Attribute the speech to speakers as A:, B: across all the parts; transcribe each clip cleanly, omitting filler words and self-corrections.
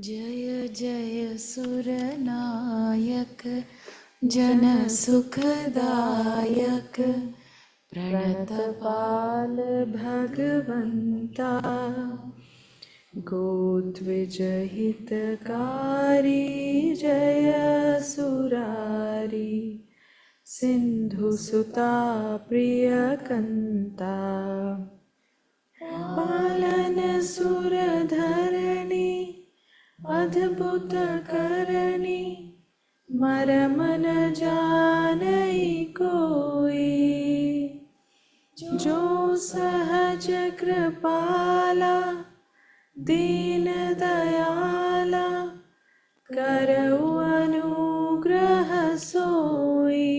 A: जय जय सुरनायक जन सुखदायक प्रणतपाल भगवंता गोत्विजहितकारी जय सुरारी सिंधुसुता प्रियकंता पालन सुरधरणी अद्भुत करणी मरम न जानई कोई जो सहज कृपाला दीन दयाला करऊ अनुग्रह सोई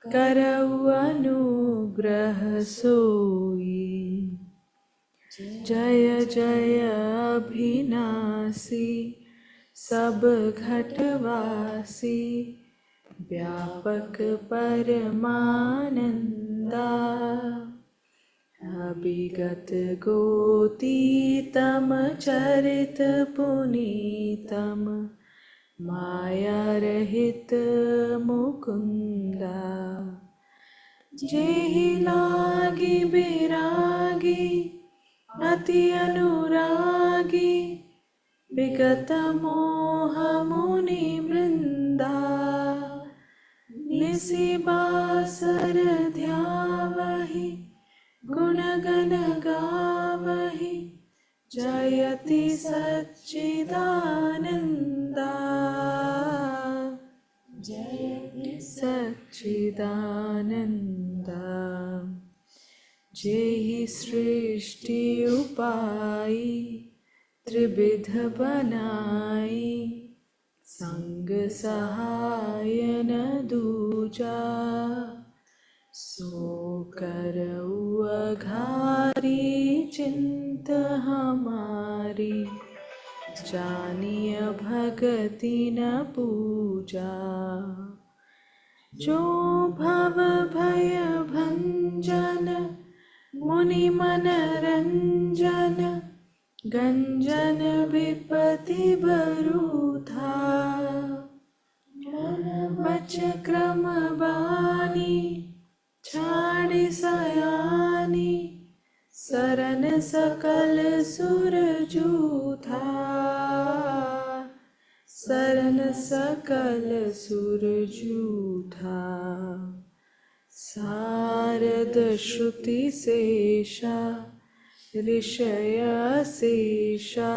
A: करऊ अनुग्रह सोई। जय जय अभिनाशी सब घटवासी व्यापक परमानंदा अभिगत गोतीतम चरित पुनीतम माया रहित मुकुंदा जेहि लागी बिरागी अति अनुरागी विगत मोह मुनि वृंदा निसि बासर ध्यावहि गुण गण गावहि जयति सच्चिदानंदा जयति सच्चिदानंदा। जेहि सृष्टि उपाई त्रिविध बनाई संग सहाय न दूजा सो करऊ अघारी चिंत हमारी जानिय भगति न पूजा। जो भव भय भंजन मुनि मन रंजन गंजन विपति बरूथा बच क्रम बानी छाड़ी सयानी सरन सकल सुर जूथा सरन सकल सुर जूथा। सारद श्रुति शेषा ऋषय शेषा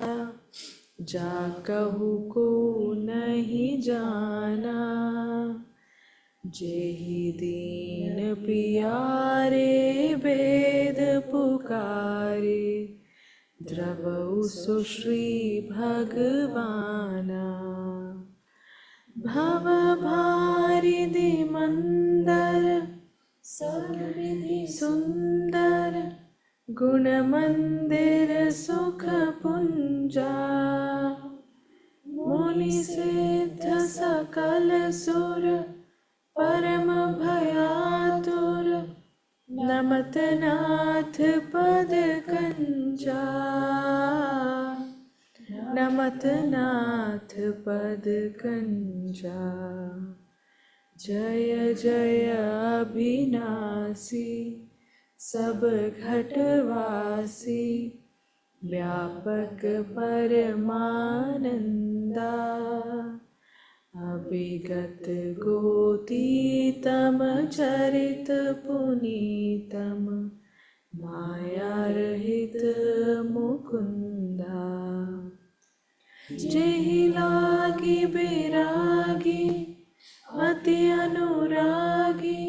A: जाकहु को नहीं जाना जेहि दीन पियारे वेद पुकारे द्रवउ सुश्री भगवाना। भव भारिदि मंदर सर्वविधि सुंदर गुण मंदिर सुख पुंजा मुनि सिद्ध सकल सुर परम भयातुर नमत नाथ पद कंजा नमत नाथ पद कंजा। जय जय अभिनाशी सब घटवासी व्यापक परमानंदा अभिगत गोतीतम चरित पुनीतम माया रहित मुकुंदा जेहि लागी बिरागी अति अनुरागी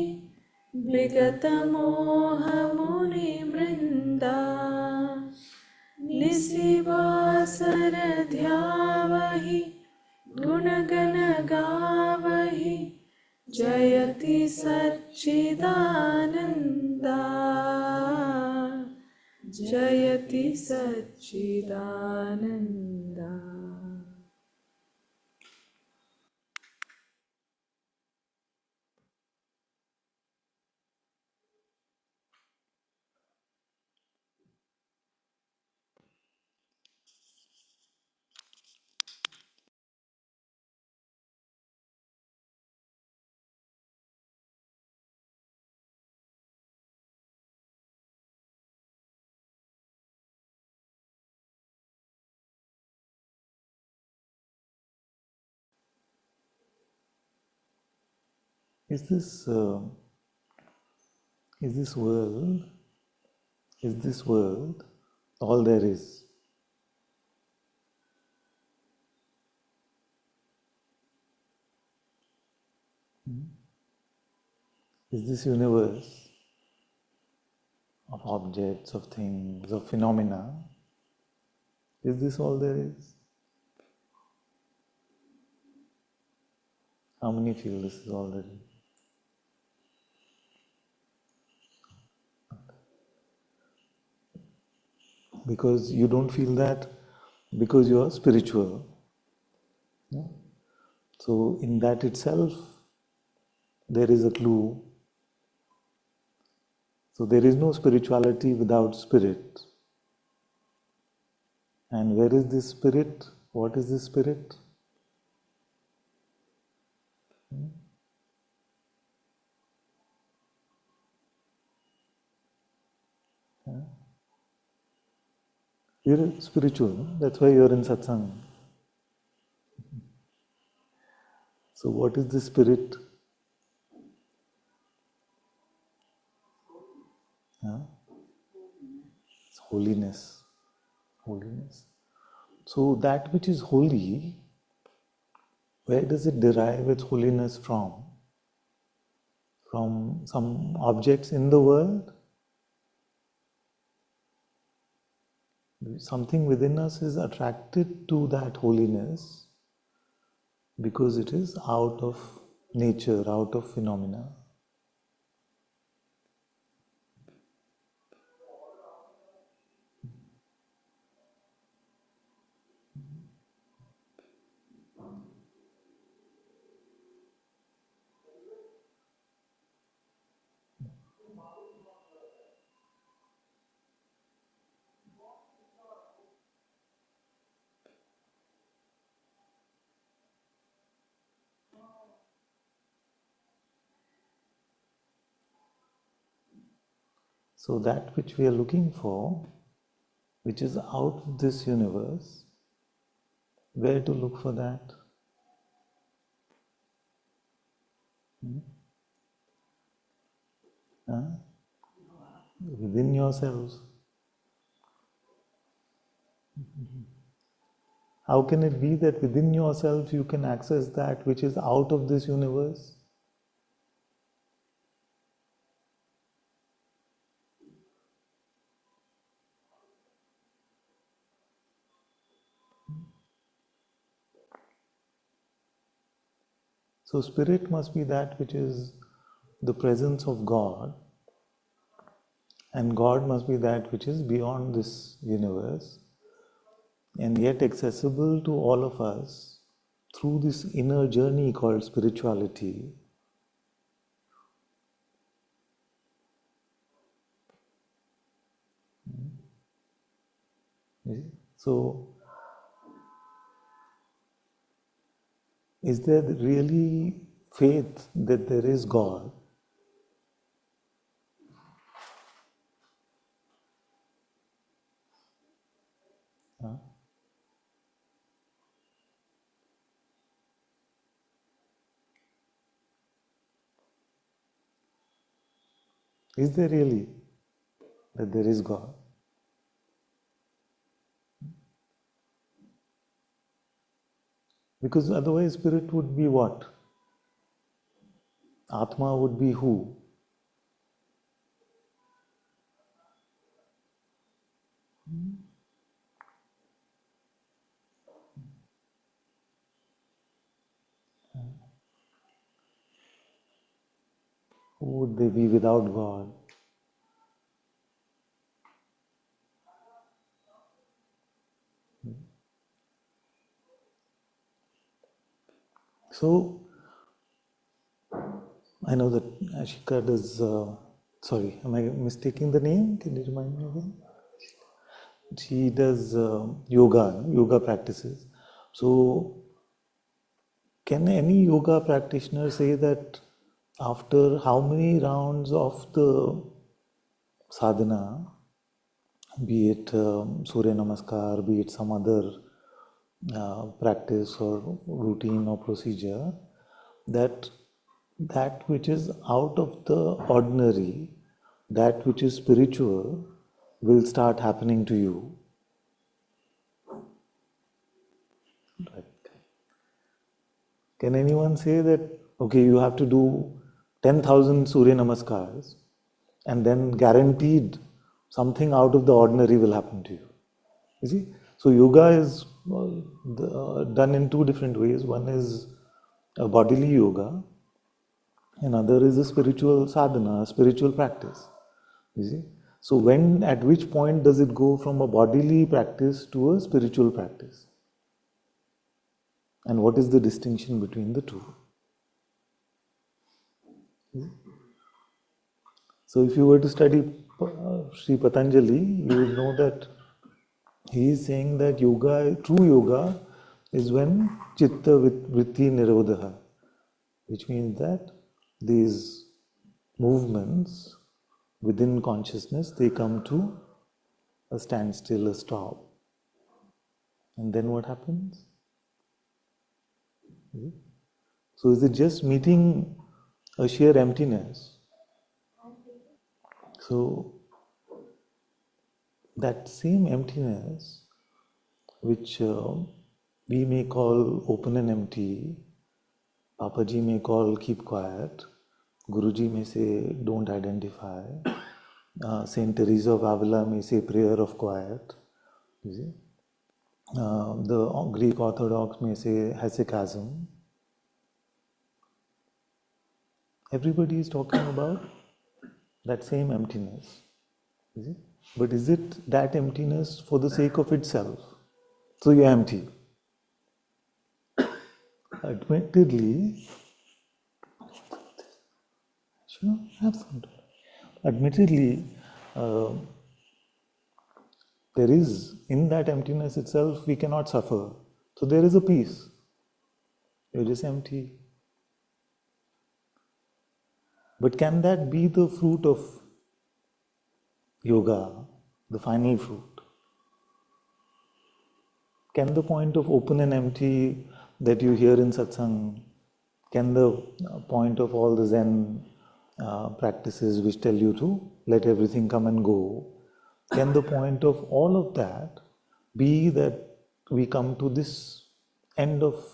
A: विगत मोह मुनि वृंदा निसि बासर ध्यावहि गुण गण गावहि जयति सच्चिदानंदा जयति Sachchidananda.
B: Is this world all there is? Is this universe of objects, of things, of phenomena, is this all there is? How many feel this is all there is? Because you don't feel that because you are spiritual. Yeah? So in that itself, there is a clue. So there is no spirituality without spirit. And where is this spirit? What is this spirit? You're spiritual, that's why you're in Satsang. So what is the spirit? Yeah? It's holiness. Holiness. So that which is holy, where does it derive its holiness from? From some objects in the world? Something within us is attracted to that holiness because it is out of nature, out of phenomena. So that which we are looking for, which is out of this universe, where to look for that? Huh? Within yourselves. How can it be that within yourself you can access that which is out of this universe? So spirit must be that which is the presence of God, and God must be that which is beyond this universe, and yet accessible to all of us through this inner journey called spirituality. So, is there really faith that there is God? Huh? Is there really that there is God? Because otherwise spirit would be what? Atma would be who? Who would they be without God? So, I know that Ashika does, sorry, am I mistaking the name? Can you remind me again? She does yoga practices. So, can any yoga practitioner say that after how many rounds of the sadhana, be it Surya Namaskar, be it some other practice or routine or procedure, that that which is out of the ordinary, that which is spiritual, will start happening to you. Right. Can anyone say that, okay, you have to do 10,000 Surya Namaskars and then guaranteed something out of the ordinary will happen to you? You see? So yoga is done in two different ways. One is a bodily yoga, another is a spiritual sadhana, a spiritual practice. You see? So at which point does it go from a bodily practice to a spiritual practice? And what is the distinction between the two? So if you were to study Sri Patanjali, you would know that he is saying that yoga, true yoga, is when chitta vritti nirodha, which means that these movements within consciousness, they come to a standstill, a stop. And then what happens? So is it just meeting a sheer emptiness? So that same emptiness, which we may call open and empty, Papaji may call keep quiet, Guruji may say don't identify, Saint Teresa of Avila may say prayer of quiet, you see. The Greek Orthodox may say hesychasm. Everybody is talking about that same emptiness. You see? But is it that emptiness for the sake of itself? So you're empty. Admittedly, sure, have some. Admittedly, there is, in that emptiness itself, we cannot suffer. So there is a peace. You're just empty. But can that be the fruit of yoga, the final fruit? Can the point of open and empty that you hear in Satsang, can the point of all the Zen practices which tell you to let everything come and go, can the point of all of that be that we come to this end of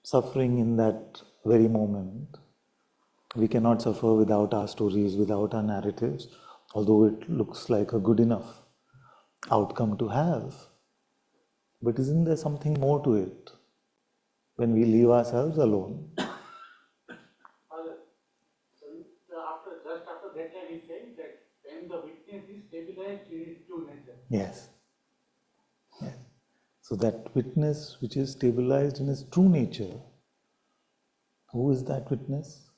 B: suffering in that very moment? We cannot suffer without our stories, without our narratives, although it looks like a good enough outcome to have. But isn't there something more to it when we leave ourselves alone?
C: Just after that line, he said that when the witness is stabilized in its true nature.
B: Yes. Yes. So that witness which is stabilized in its true nature, who is that witness?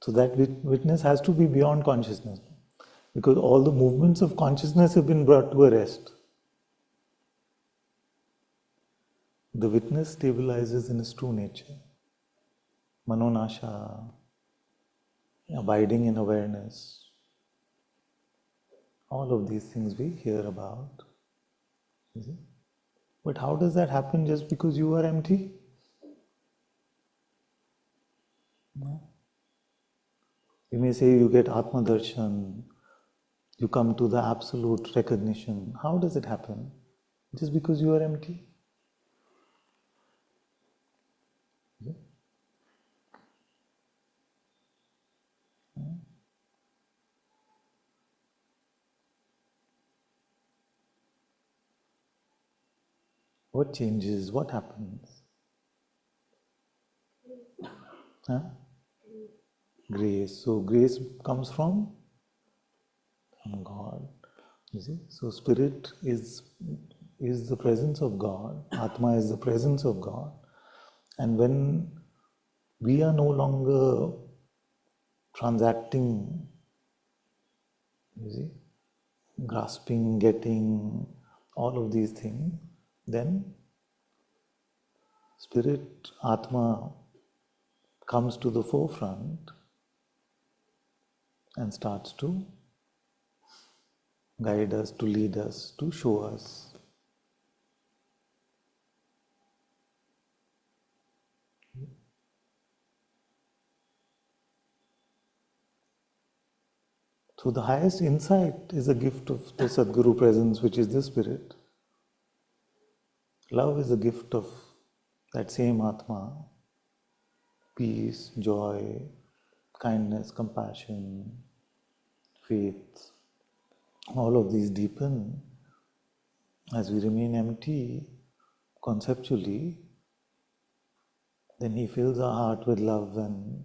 B: So that witness has to be beyond consciousness, because all the movements of consciousness have been brought to a rest. The witness stabilizes in its true nature. Manonasha, abiding in awareness. All of these things we hear about. You see? But how does that happen just because you are empty? No. You may say you get Atma Darshan, you come to the absolute recognition. How does it happen? Just because you are empty? Yeah. What changes? What happens? Huh? Grace. So grace comes from God. You see? So spirit is the presence of God. Atma is the presence of God. And when we are no longer transacting, you see, grasping, getting, all of these things, then spirit, Atma, comes to the forefront and starts to guide us, to lead us, to show us. So the highest insight is a gift of the Sadguru presence, which is the Spirit. Love is a gift of that same Atma. Peace, joy, kindness, compassion, faith. All of these deepen as we remain empty conceptually. Then He fills our heart with love and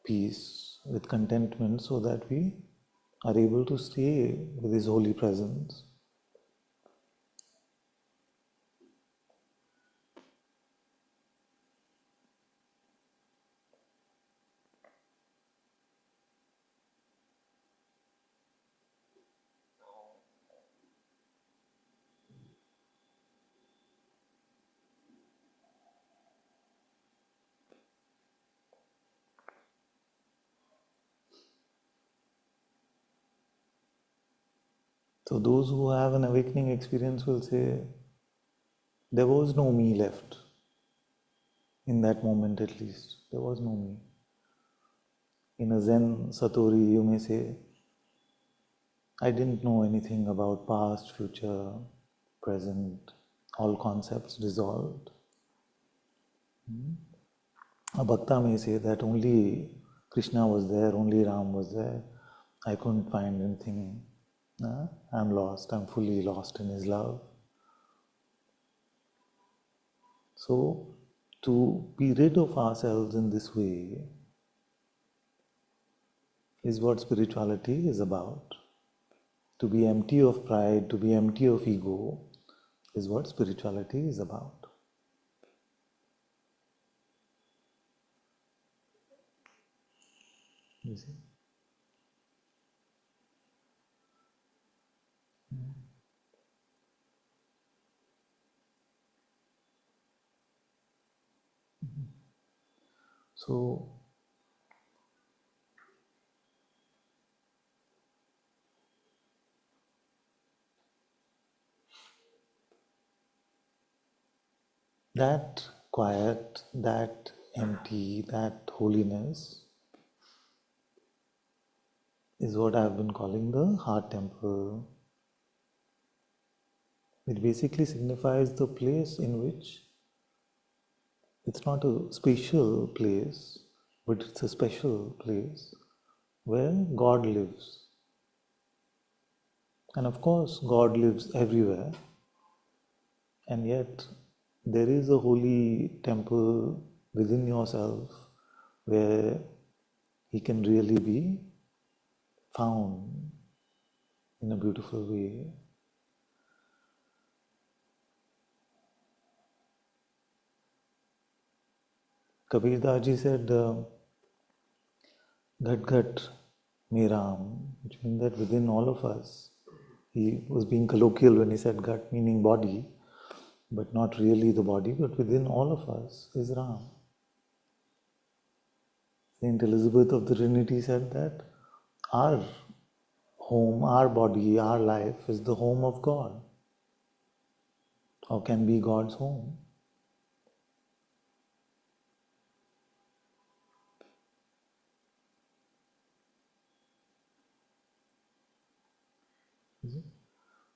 B: peace, with contentment, so that we are able to stay with His holy presence. So those who have an awakening experience will say, there was no me left. In that moment at least, there was no me. In a Zen Satori, you may say, I didn't know anything about past, future, present, all concepts dissolved. A Bhakta may say that only Krishna was there, only Ram was there. I couldn't find anything. I'm lost, I'm fully lost in His love. So, to be rid of ourselves in this way is what spirituality is about. To be empty of pride, to be empty of ego is what spirituality is about. You see? So, that quiet, that empty, that holiness is what I've been calling the heart temple. It basically signifies the place in which it's not a spatial place, but it's a special place where God lives. And of course, God lives everywhere, and yet there is a holy temple within yourself where He can really be found in a beautiful way. Kabir Das ji said, Ghat Ghat Me Ram, which means that within all of us, he was being colloquial when he said Ghat, meaning body, but not really the body, but within all of us is Ram. Saint Elizabeth of the Trinity said that our home, our body, our life is the home of God, or can be God's home.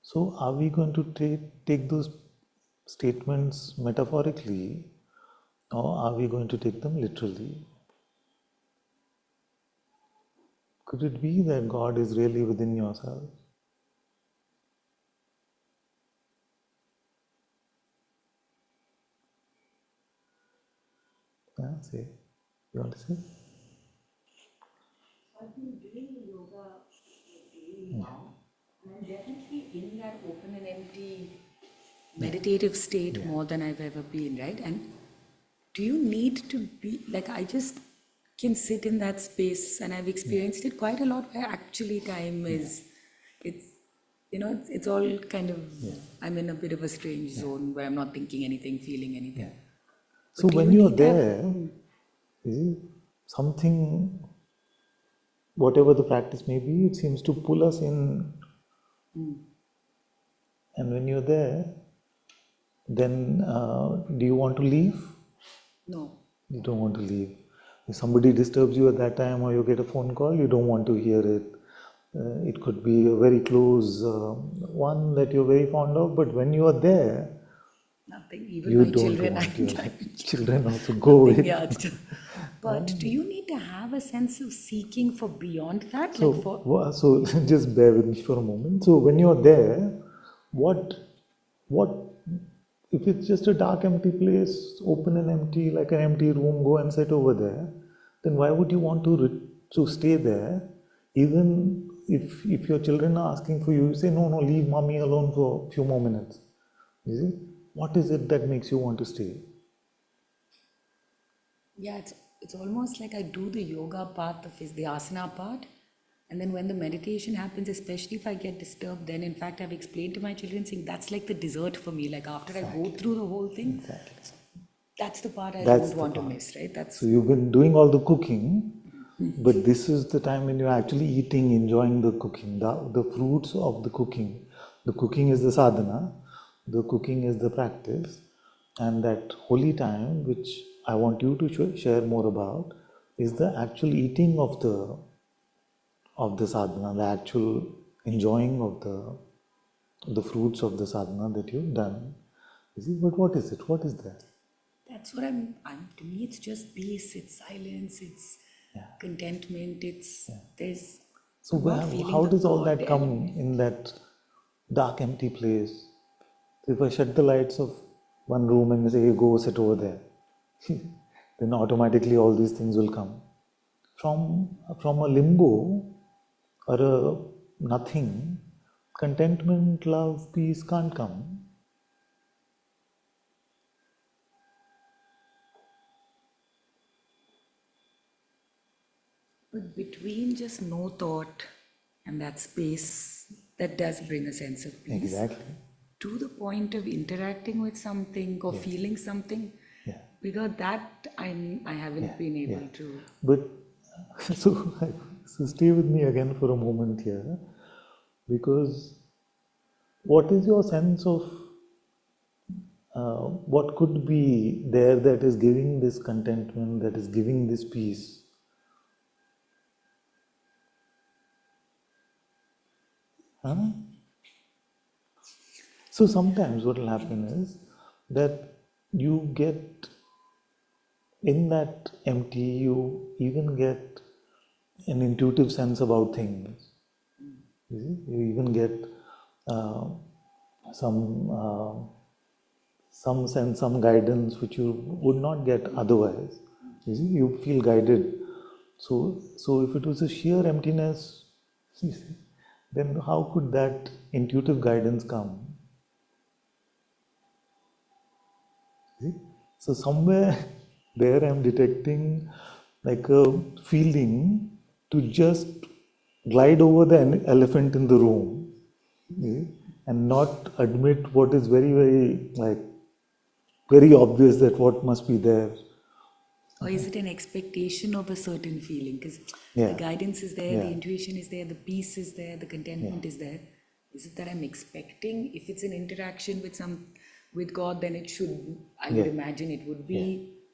B: So are we going to take those statements metaphorically, or are we going to take them literally? Could it be that God is really within yourself? Yeah, say. You want to say?
D: I've been doing yoga daily now, and I'm definitely in that open and empty meditative state more than I've ever been, right? And do you need to be like, I just can sit in that space, and I've experienced it quite a lot where actually time is, it's, it's all kind of, I'm in a bit of a strange zone where I'm not thinking anything, feeling anything.
B: So
D: do
B: when
D: you
B: you're
D: need that?
B: there, you see, something, whatever the practice may be, it seems to pull us in. And when you're there, then do you want to leave?
D: No.
B: You don't want to leave. If somebody disturbs you at that time or you get a phone call, you don't want to hear it. It could be a very close one that you're very fond of, but when you are there,
D: Nothing. Even
B: you
D: my
B: don't
D: children,
B: want your
D: I
B: children also go
D: nothing.
B: with.
D: Yeah. But do you need to have a sense of seeking for beyond that?
B: So,
D: Like for
B: so just bear with me for a moment. So when you're there, what, if it's just a dark, empty place, open and empty, like an empty room, go and sit over there, then why would you want to stay there? Even if your children are asking for you, you say, no, no, leave mommy alone for a few more minutes. You see, what is it that makes you want to stay?
D: yeah, it's almost like I do the yoga part, the asana part, and then when the meditation happens, especially if I get disturbed, then in fact I've explained to my children saying that's like the dessert for me. Like after I go through the whole thing,
B: Exactly.
D: that's the part I
B: That's
D: don't
B: the
D: want to
B: part.
D: miss, right? That's
B: So you've been doing all the cooking, but this is the time when you're actually eating, enjoying the cooking, the fruits of the cooking. The cooking is the sadhana, the cooking is the practice, and that holy time, which I want you to share more about, is the actual eating of the sadhana, the actual enjoying of the fruits of the sadhana that you've done. You see, but what is it? What is that?
D: That's what I'm to me, it's just peace, it's silence, it's
B: Yeah.
D: contentment, there's,
B: So
D: I'm not feeling
B: how
D: the
B: does all
D: God
B: that come
D: element.
B: in that dark, empty place? So if I shut the lights of one room and say, go sit over there, then automatically all these things will come. From a limbo or a nothing, contentment, love, peace can't come.
D: But between just no thought and that space, that does bring a sense of peace.
B: Exactly.
D: To the point of interacting with something or feeling something,
B: Yeah.
D: because that I haven't been able to.
B: But so, so stay with me again for a moment here, because what is your sense of what could be there that is giving this contentment, that is giving this peace? Huh? So sometimes what will happen is that you get in that empty, you even get an intuitive sense about things. You see? You even get uh, some some sense, some guidance which you would not get otherwise. You see, you feel guided. So if it was a sheer emptiness, you see, then how could that intuitive guidance come? See? So somewhere there I'm detecting like a feeling to just glide over the elephant in the room, see, and not admit what is very, very like very obvious that what must be there.
D: Or is it an expectation of a certain feeling? Because
B: Yeah.
D: the guidance is there, the
B: Yeah.
D: intuition is there, the peace is there, the contentment is there. Is it that I'm expecting? If it's an interaction with God, then it should, I would
B: Yeah.
D: imagine it would be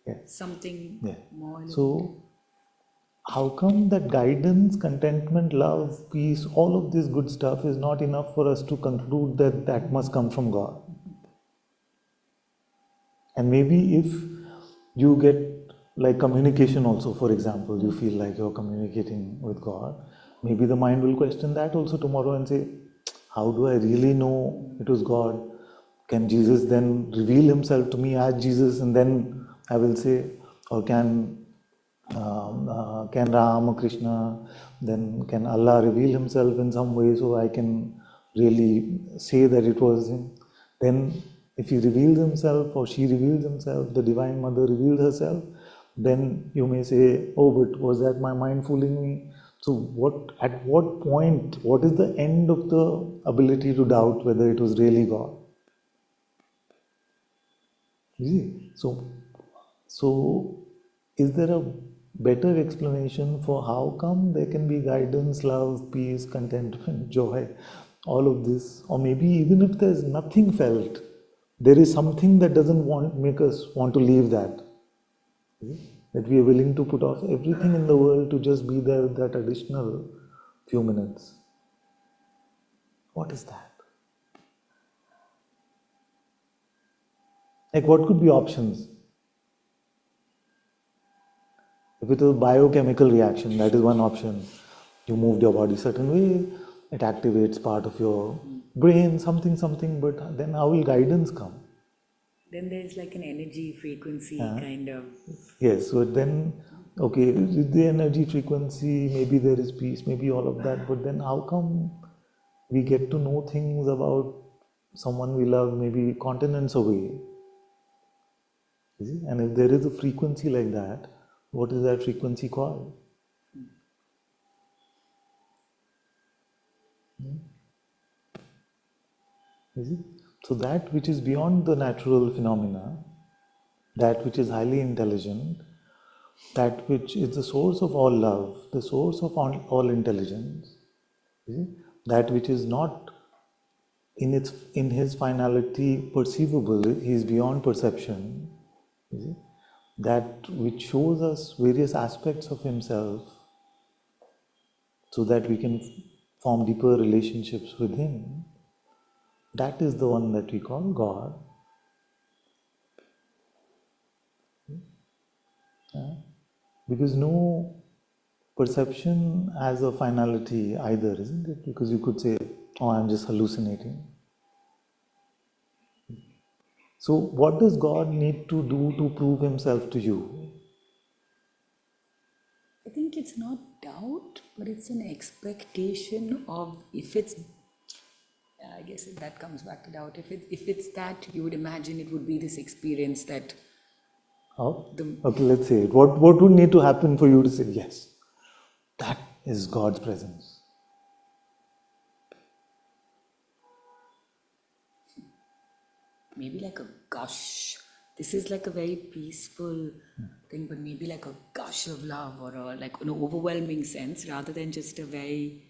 B: Yeah.
D: something
B: Yeah.
D: more.
B: So how come that guidance, contentment, love, peace, all of this good stuff is not enough for us to conclude that that must come from God? And maybe if you get like communication also, for example, you feel like you're communicating with God, maybe the mind will question that also tomorrow and say, how do I really know it was God? Can Jesus then reveal himself to me as Jesus, and then I will say, or can Ram, Krishna, then can Allah reveal himself in some way so I can really say that it was him? Then if he reveals himself or she reveals himself, the Divine Mother reveals herself, then you may say, oh, but was that my mind fooling me? So at what point, what is the end of the ability to doubt whether it was really God? You see? So is there a better explanation for how come there can be guidance, love, peace, contentment, joy, all of this? Or maybe even if there's nothing felt, there is something that doesn't make us want to leave that. That we are willing to put off everything in the world to just be there that additional few minutes. What is that? Like, what could be options? If it is a biochemical reaction, that is one option. You moved your body certain way, it activates part of your brain, something, but then how will guidance come?
D: Then there's like an energy frequency kind of.
B: Yes, so then, okay, with the energy frequency, maybe there is peace, maybe all of that, but then how come we get to know things about someone we love maybe continents away? You see? And if there is a frequency like that, what is that frequency called? You see? So that which is beyond the natural phenomena, that which is highly intelligent, that which is the source of all love, the source of all intelligence, you see? That which is not in his finality perceivable, he is beyond perception, you see? That which shows us various aspects of himself so that we can form deeper relationships with him, that is the one that we call God. Because no perception has a finality either, isn't it? Because you could say, oh, I'm just hallucinating. So what does God need to do to prove himself to you?
D: I think it's not doubt, but it's an expectation of, if it's, I guess that comes back to doubt. If it's that, you would imagine it would be this experience that.
B: Oh, okay, let's say it. What would need to happen for you to say, yes, that is God's presence?
D: Maybe like a gush. This is like a very peaceful thing, but maybe like a gush of love, or like an overwhelming sense, rather than just a very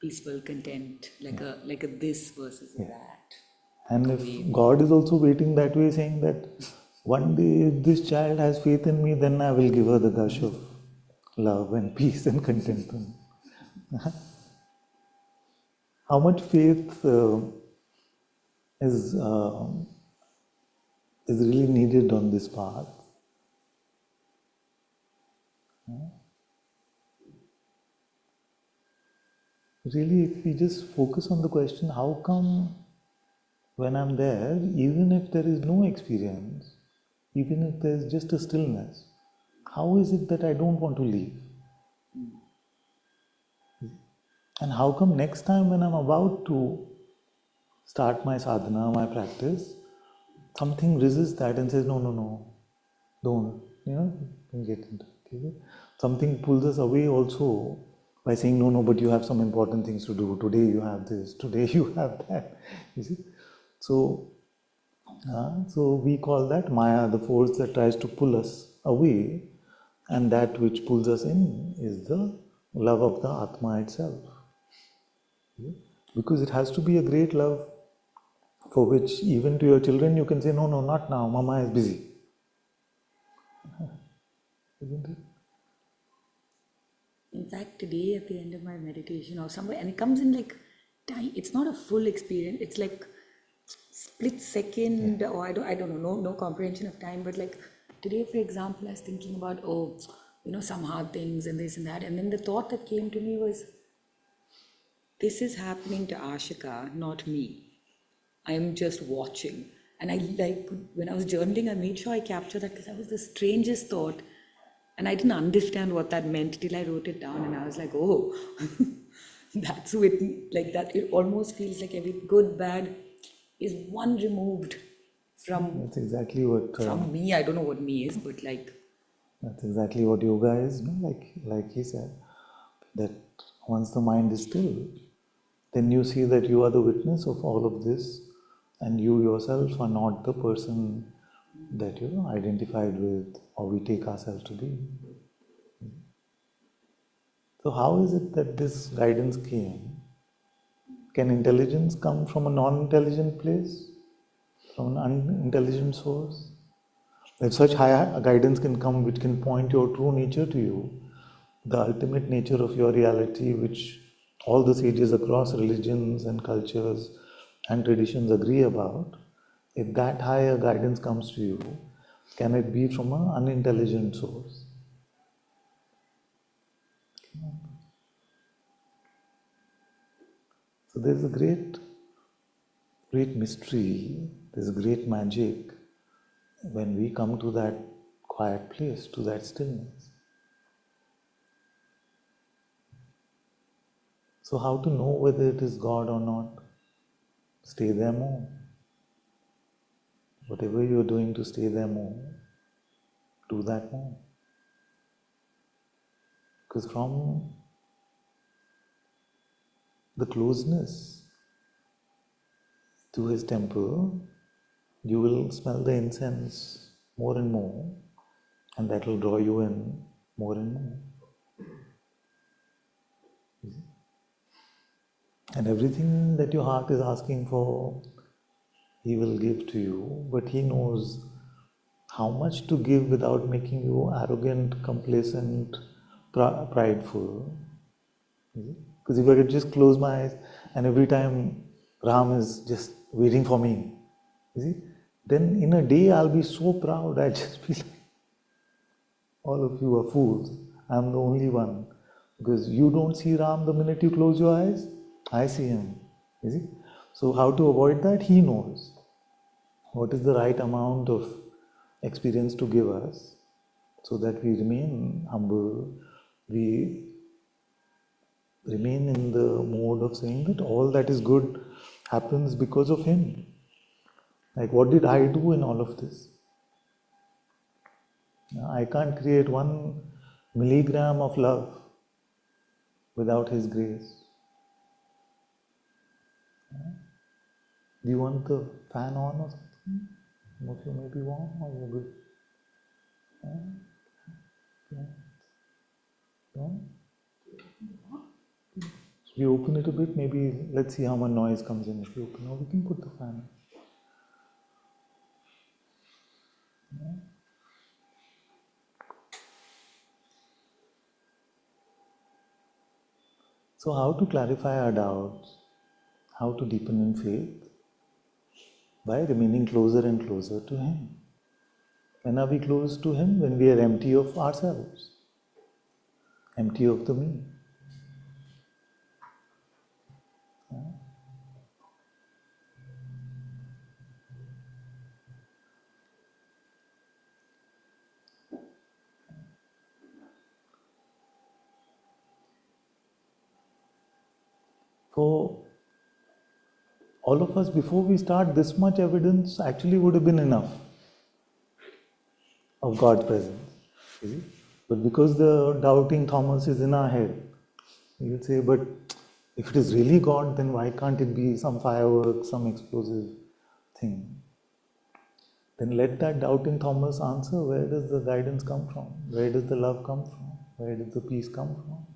D: peaceful content, like a this versus a that.
B: And if God is also waiting that way, saying that one day if this child has faith in me, then I will give her the gush of love and peace and contentment. How much faith is really needed on this path? Really, if we just focus on the question, how come when I'm there, even if there is no experience, even if there is just a stillness, how is it that I don't want to leave? And how come next time when I'm about to start my sadhana, my practice, something resists that and says, no, don't get into it. Okay? Something pulls us away also by saying, no, but you have some important things to do. Today you have this, today you have that. You see? So we call that Maya, the force that tries to pull us away, and that which pulls us in is the love of the Atma itself. Because it has to be a great love for which even to your children you can say, no, not now, Mama is busy. Isn't it?
D: In fact, today at the end of my meditation or somewhere, and it comes in like time, it's not a full experience, it's like split second, or I don't know, no comprehension of time, but like today, for example, I was thinking about, some hard things and this and that, and then the thought that came to me was, this is happening to Ashika, not me. I am just watching. And when I was journaling, I made sure I captured that, because that was the strangest thought. And I didn't understand what that meant till I wrote it down. And I was like, oh, that's with like that. It almost feels like every good, bad is one removed from.
B: That's exactly what.
D: From me, I don't know what me is, but like.
B: That's exactly what yoga is, no? Like he said, that once the mind is still, then you see that you are the witness of all of this, and you yourself are not the person that you're identified with or we take ourselves to be. So how is it that this guidance came? Can intelligence come from a non-intelligent place? From an unintelligent source? If such high guidance can come, which can point your true nature to you, the ultimate nature of your reality, which all the sages across religions and cultures and traditions agree about, if that higher guidance comes to you, can it be from an unintelligent source? So there's a great mystery, there's a great magic when we come to that quiet place, to that stillness. So how to know whether it is God or not? Stay there more. Whatever you're doing to stay there more, do that more. Because from the closeness to his temple, you will smell the incense more and more, and that will draw you in more and more. And everything that your heart is asking for, he will give to you, but he knows how much to give without making you arrogant, complacent, prideful. Because if I could just close my eyes and every time Ram is just waiting for me, you see, then in a day I'll be so proud, I'll just be like, all of you are fools, I'm the only one. Because you don't see Ram the minute you close your eyes, I see him. You see? So how to avoid that? He knows. What is the right amount of experience to give us so that we remain humble, we remain in the mode of saying that all that is good happens because of him. Like, what did I do in all of this? I can't create 1 milligram of love without his grace. Do you want the fan on or something? Some of you may be warm or you're good? No? So we open it a bit, maybe let's see how much noise comes in if we open, or we can put the fan. So how to clarify our doubts, how to deepen in faith? By remaining closer and closer to him. When are we close to him? When we are empty of ourselves, empty of the me. For all of us, before we start, this much evidence actually would have been enough of God's presence. You see? But because the doubting Thomas is in our head, you will say, but if it is really God, then why can't it be some fireworks, some explosive thing? Then let that doubting Thomas answer, where does the guidance come from? Where does the love come from? Where does the peace come from?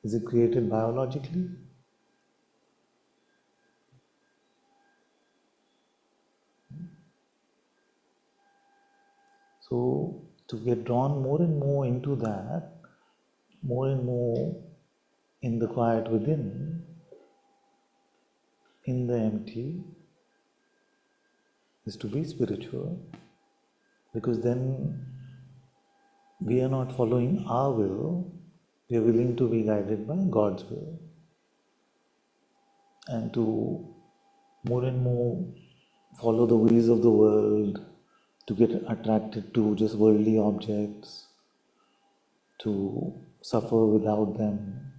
B: Is it created biologically? So, to get drawn more and more into that, more and more in the quiet within, in the empty, is to be spiritual, because then we are not following our will, we are willing to be guided by God's will. And to more and more follow the ways of the world, to get attracted to just worldly objects, to suffer without them,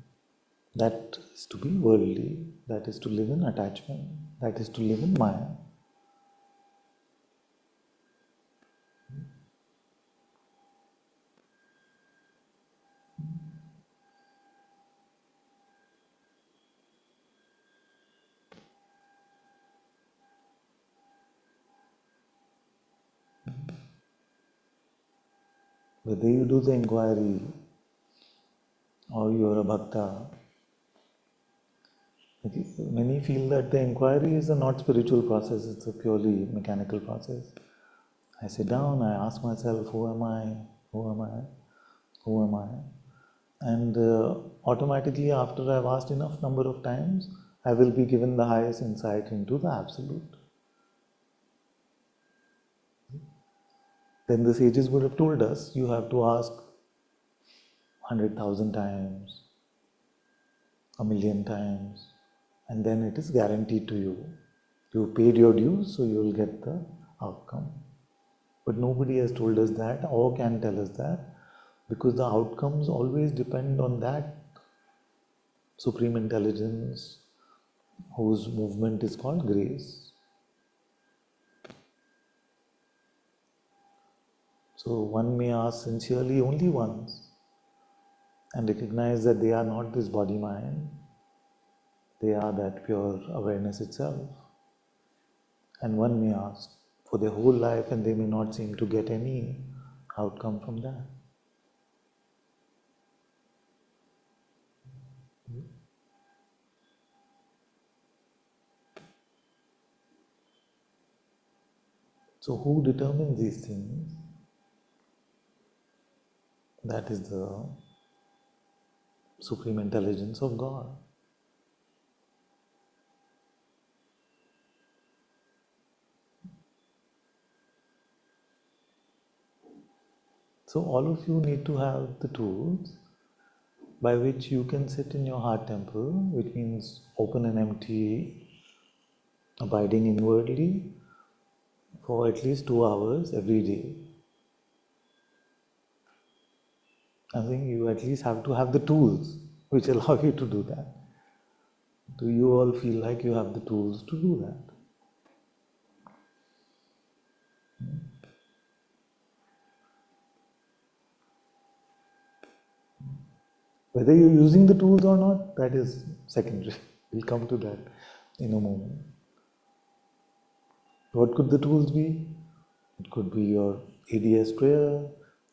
B: that is to be worldly, that is to live in attachment, that is to live in Maya. Whether you do the inquiry or you are a bhakta, many feel that the inquiry is a not spiritual process, it's a purely mechanical process. I sit down, I ask myself, who am I? Who am I? Who am I? And automatically, after I've asked enough number of times, I will be given the highest insight into the Absolute. Then the sages would have told us, you have to ask 100,000 times, 1,000,000 times, and then it is guaranteed to you. You paid your dues, so you will get the outcome. But nobody has told us that or can tell us that, because the outcomes always depend on that Supreme Intelligence whose movement is called grace. So one may ask sincerely only once and recognize that they are not this body-mind, they are that pure awareness itself. And one may ask for their whole life and they may not seem to get any outcome from that. So who determines these things? That is the Supreme Intelligence of God. So all of you need to have the tools by which you can sit in your heart temple, which means open and empty, abiding inwardly for at least 2 hours every day. I think you at least have to have the tools which allow you to do that. Do you all feel like you have the tools to do that? Whether you're using the tools or not, that is secondary. We'll come to that in a moment. What could the tools be? It could be your ADS prayer,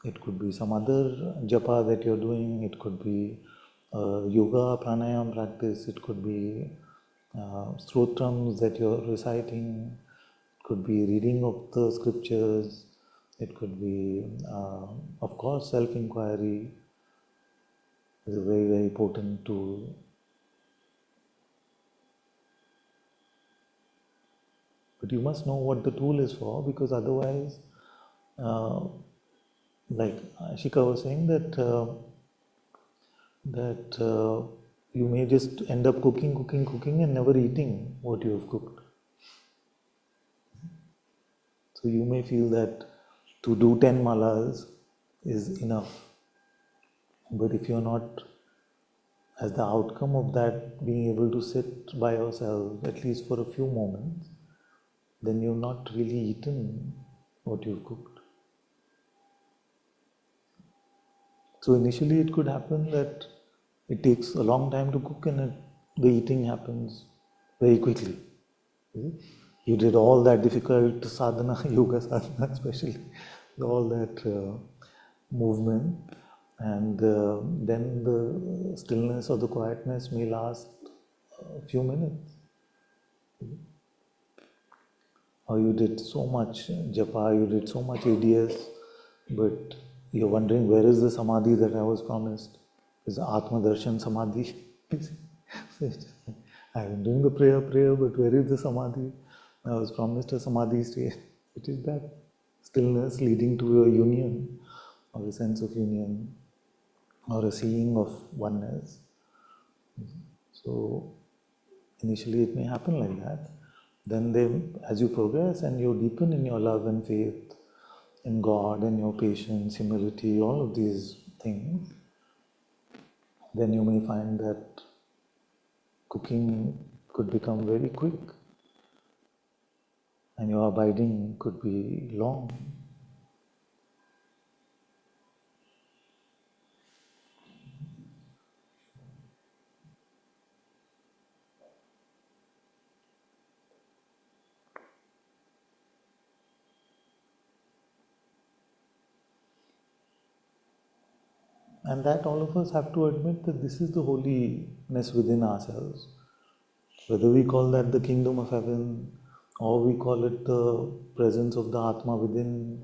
B: it could be some other japa that you're doing, it could be yoga, pranayam practice, it could be stotrams that you're reciting, it could be reading of the scriptures, it could be, of course, self-inquiry is a very, very potent tool. But you must know what the tool is for, because otherwise, like Ashika was saying, that you may just end up cooking and never eating what you have cooked. So you may feel that to do 10 malas is enough. But if you're not, as the outcome of that, being able to sit by yourself, at least for a few moments, then you've not really eaten what you've cooked. So initially it could happen that it takes a long time to cook and the eating happens very quickly. You did all that difficult sadhana, yoga sadhana especially, all that movement, and then the stillness or the quietness may last a few minutes. Or you did so much japa, you did so much ADS, but you're wondering, where is the samadhi that I was promised? Is Atma Darshan Samadhi? I've been doing the prayer, but where is the samadhi? I was promised a samadhi state. It is that stillness leading to a union, or a sense of union, or a seeing of oneness. So initially it may happen like that. Then as you progress and you deepen in your love and faith in God and your patience, humility, all of these things, then you may find that cooking could become very quick and your abiding could be long. And that all of us have to admit that this is the holiness within ourselves. Whether we call that the kingdom of heaven Or we call it the presence of the Atma within.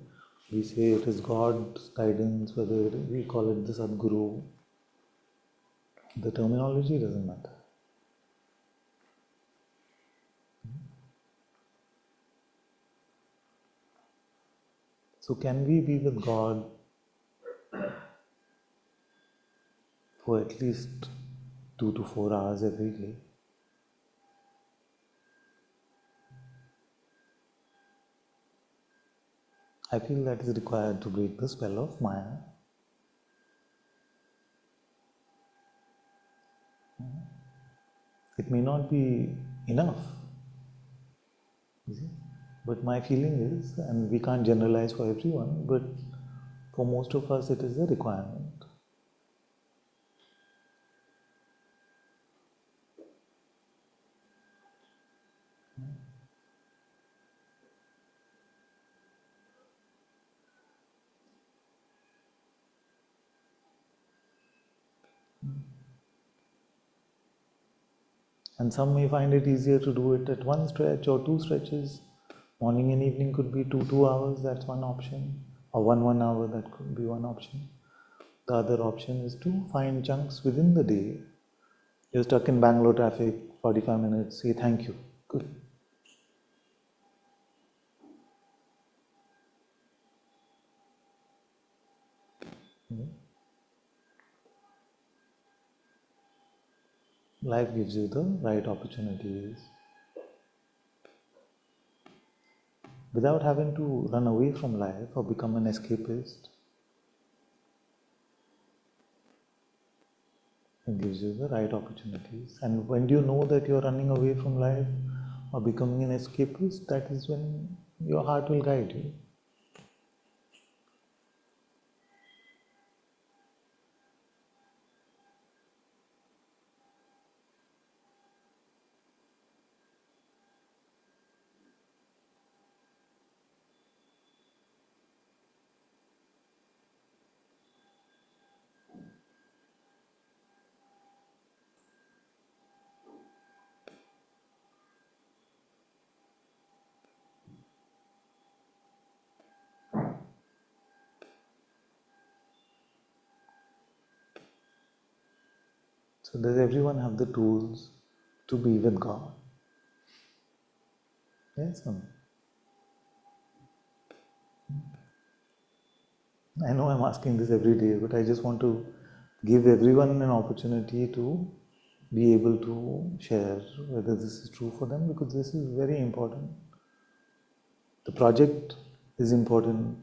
B: We say it is God's guidance, whether we call it the Sadguru. The terminology doesn't matter. So can we be with God for at least 2 to 4 hours every day? I feel that is required to break the spell of Maya. It may not be enough, you see? But my feeling is, and we can't generalize for everyone, but for most of us it is a requirement. And some may find it easier to do it at one stretch or 2 stretches. Morning and evening could be 2 hours, that's one option. Or 1 hour, that could be one option. The other option is to find chunks within the day. You're stuck in Bangalore traffic, 45 minutes, say thank you. Good. Life gives you the right opportunities. Without having to run away from life or become an escapist, it gives you the right opportunities. And when you know that you're running away from life or becoming an escapist, that is when your heart will guide you. So does everyone have the tools to be with God? Yes or no? I know I'm asking this every day, but I just want to give everyone an opportunity to be able to share whether this is true for them, because this is very important. The project is important.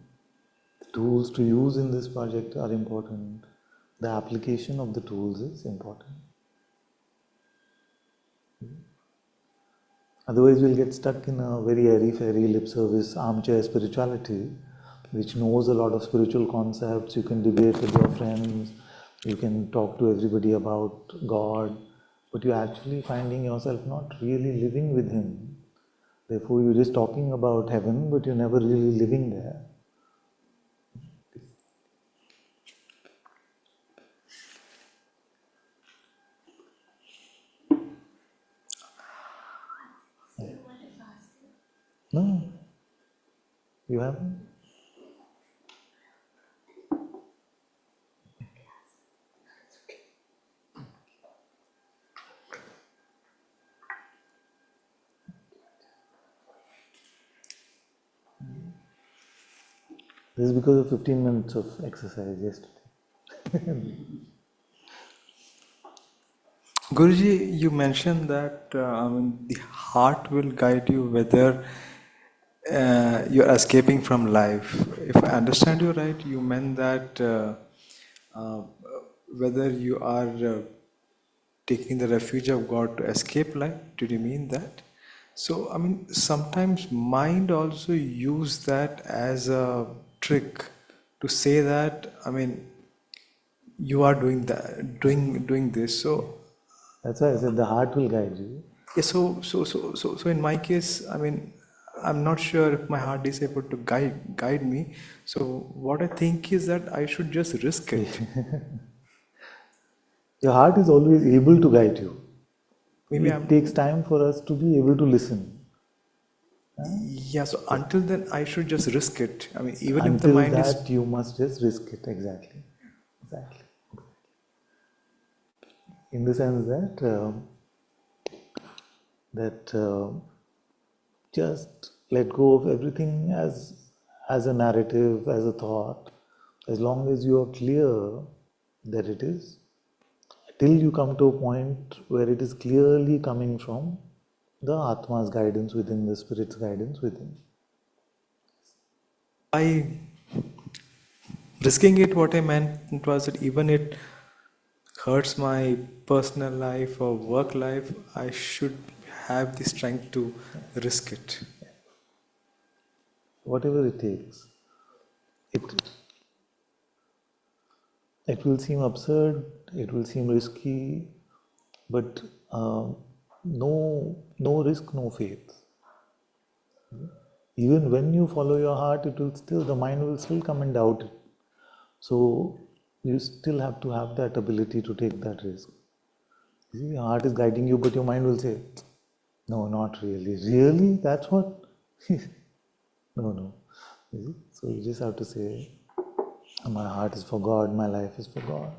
B: The tools to use in this project are important. The application of the tools is important. Otherwise, we'll get stuck in a very airy-fairy lip service armchair spirituality, which knows a lot of spiritual concepts. You can debate with your friends, you can talk to everybody about God, but you're actually finding yourself not really living with Him. Therefore, you're just talking about heaven, but you're never really living there. No, you haven't? This is because of 15 minutes of exercise yesterday.
E: Guruji, you mentioned that the heart will guide you whether you're escaping from life. If I understand you right, you meant that uh, whether you are taking the refuge of God to escape life. Did you mean that? So, sometimes mind also use that as a trick to say that, you are doing that, doing this. So,
B: That's why I said the heart will guide you.
E: yeah, so in my case, I'm not sure if my heart is able to guide me. So what I think is that I should just risk it.
B: Your heart is always able to guide you.
E: Maybe
B: It takes time for us to be able to listen.
E: Yeah, so until then I should just risk it. I mean, even if the
B: Until
E: mind is...
B: that, you must just risk it. Exactly. In the sense that just let go of everything as a narrative, as a thought, as long as you are clear that it is, till you come to a point where it is clearly coming from the Atma's guidance within, the Spirit's guidance within.
E: By risking it, what I meant was that even it hurts my personal life or work life, I should have the strength to risk it.
B: Whatever it takes. It will seem absurd, it will seem risky, but no risk, no faith. Even when you follow your heart, the mind will still come and doubt it. So you still have to have that ability to take that risk. You see, your heart is guiding you, but your mind will say, no, not really. Really? That's what? No. You see? So you just have to say, my heart is for God, my life is for God.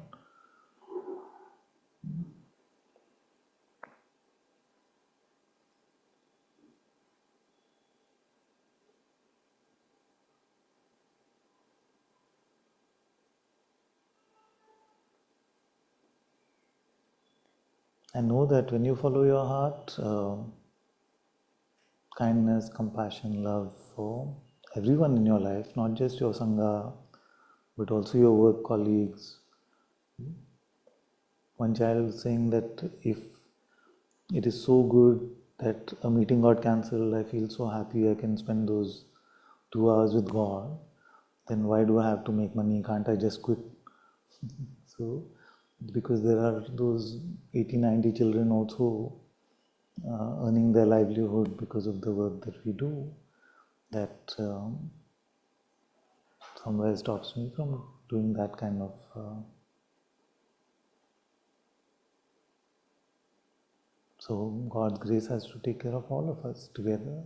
B: And know that when you follow your heart, kindness, compassion, love for everyone in your life, not just your Sangha, but also your work colleagues. One child was saying that if it is so good that a meeting got cancelled, I feel so happy I can spend those 2 hours with God, then why do I have to make money? Can't I just quit? So, because there are those 80, 90 children also earning their livelihood because of the work that we do, that somewhere stops me from doing that kind of so God's grace has to take care of all of us together.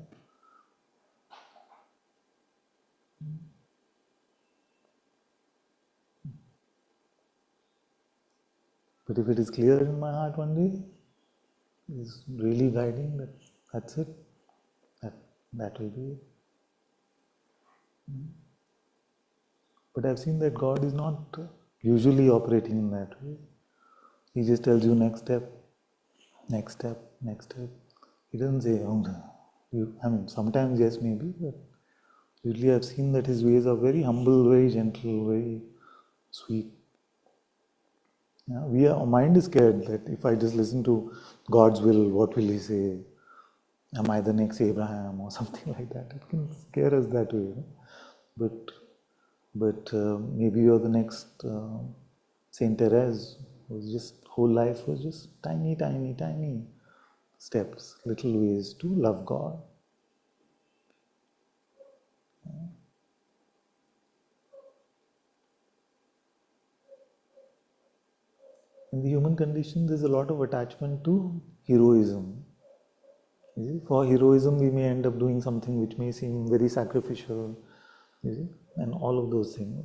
B: But if it is clear in my heart one day, is really guiding, that's it. That will be it. But I've seen that God is not usually operating in that way. He just tells you next step, next step, next step. He doesn't say, sometimes yes, maybe, but usually I've seen that his ways are very humble, very gentle, very sweet. Yeah, our mind is scared that if I just listen to God's will, what will he say? Am I the next Abraham or something like that? It can scare us that way. But maybe you're the next Saint Therese, whose whole life was just tiny, tiny, tiny steps, little ways to love God. In the human condition, there's a lot of attachment to heroism. For heroism, we may end up doing something which may seem very sacrificial, and all of those things.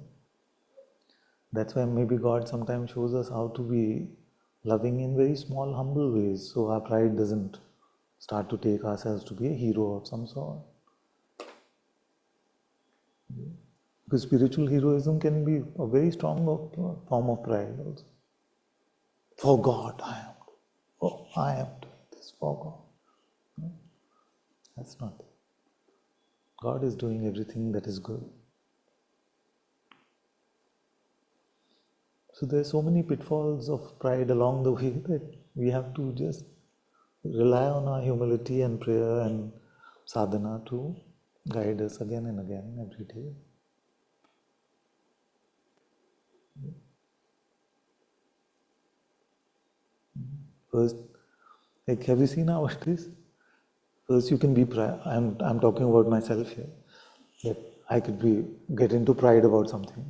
B: That's why maybe God sometimes shows us how to be loving in very small, humble ways, so our pride doesn't start to take ourselves to be a hero of some sort. Because spiritual heroism can be a very strong form of pride also. For God, I am doing this for God. That's not it. God is doing everything that is good. So there are so many pitfalls of pride along the way that we have to just rely on our humility and prayer and sadhana to guide us again and again every day. First, have you seen how it is? First, you can be I'm talking about myself here. That I could get into pride about something.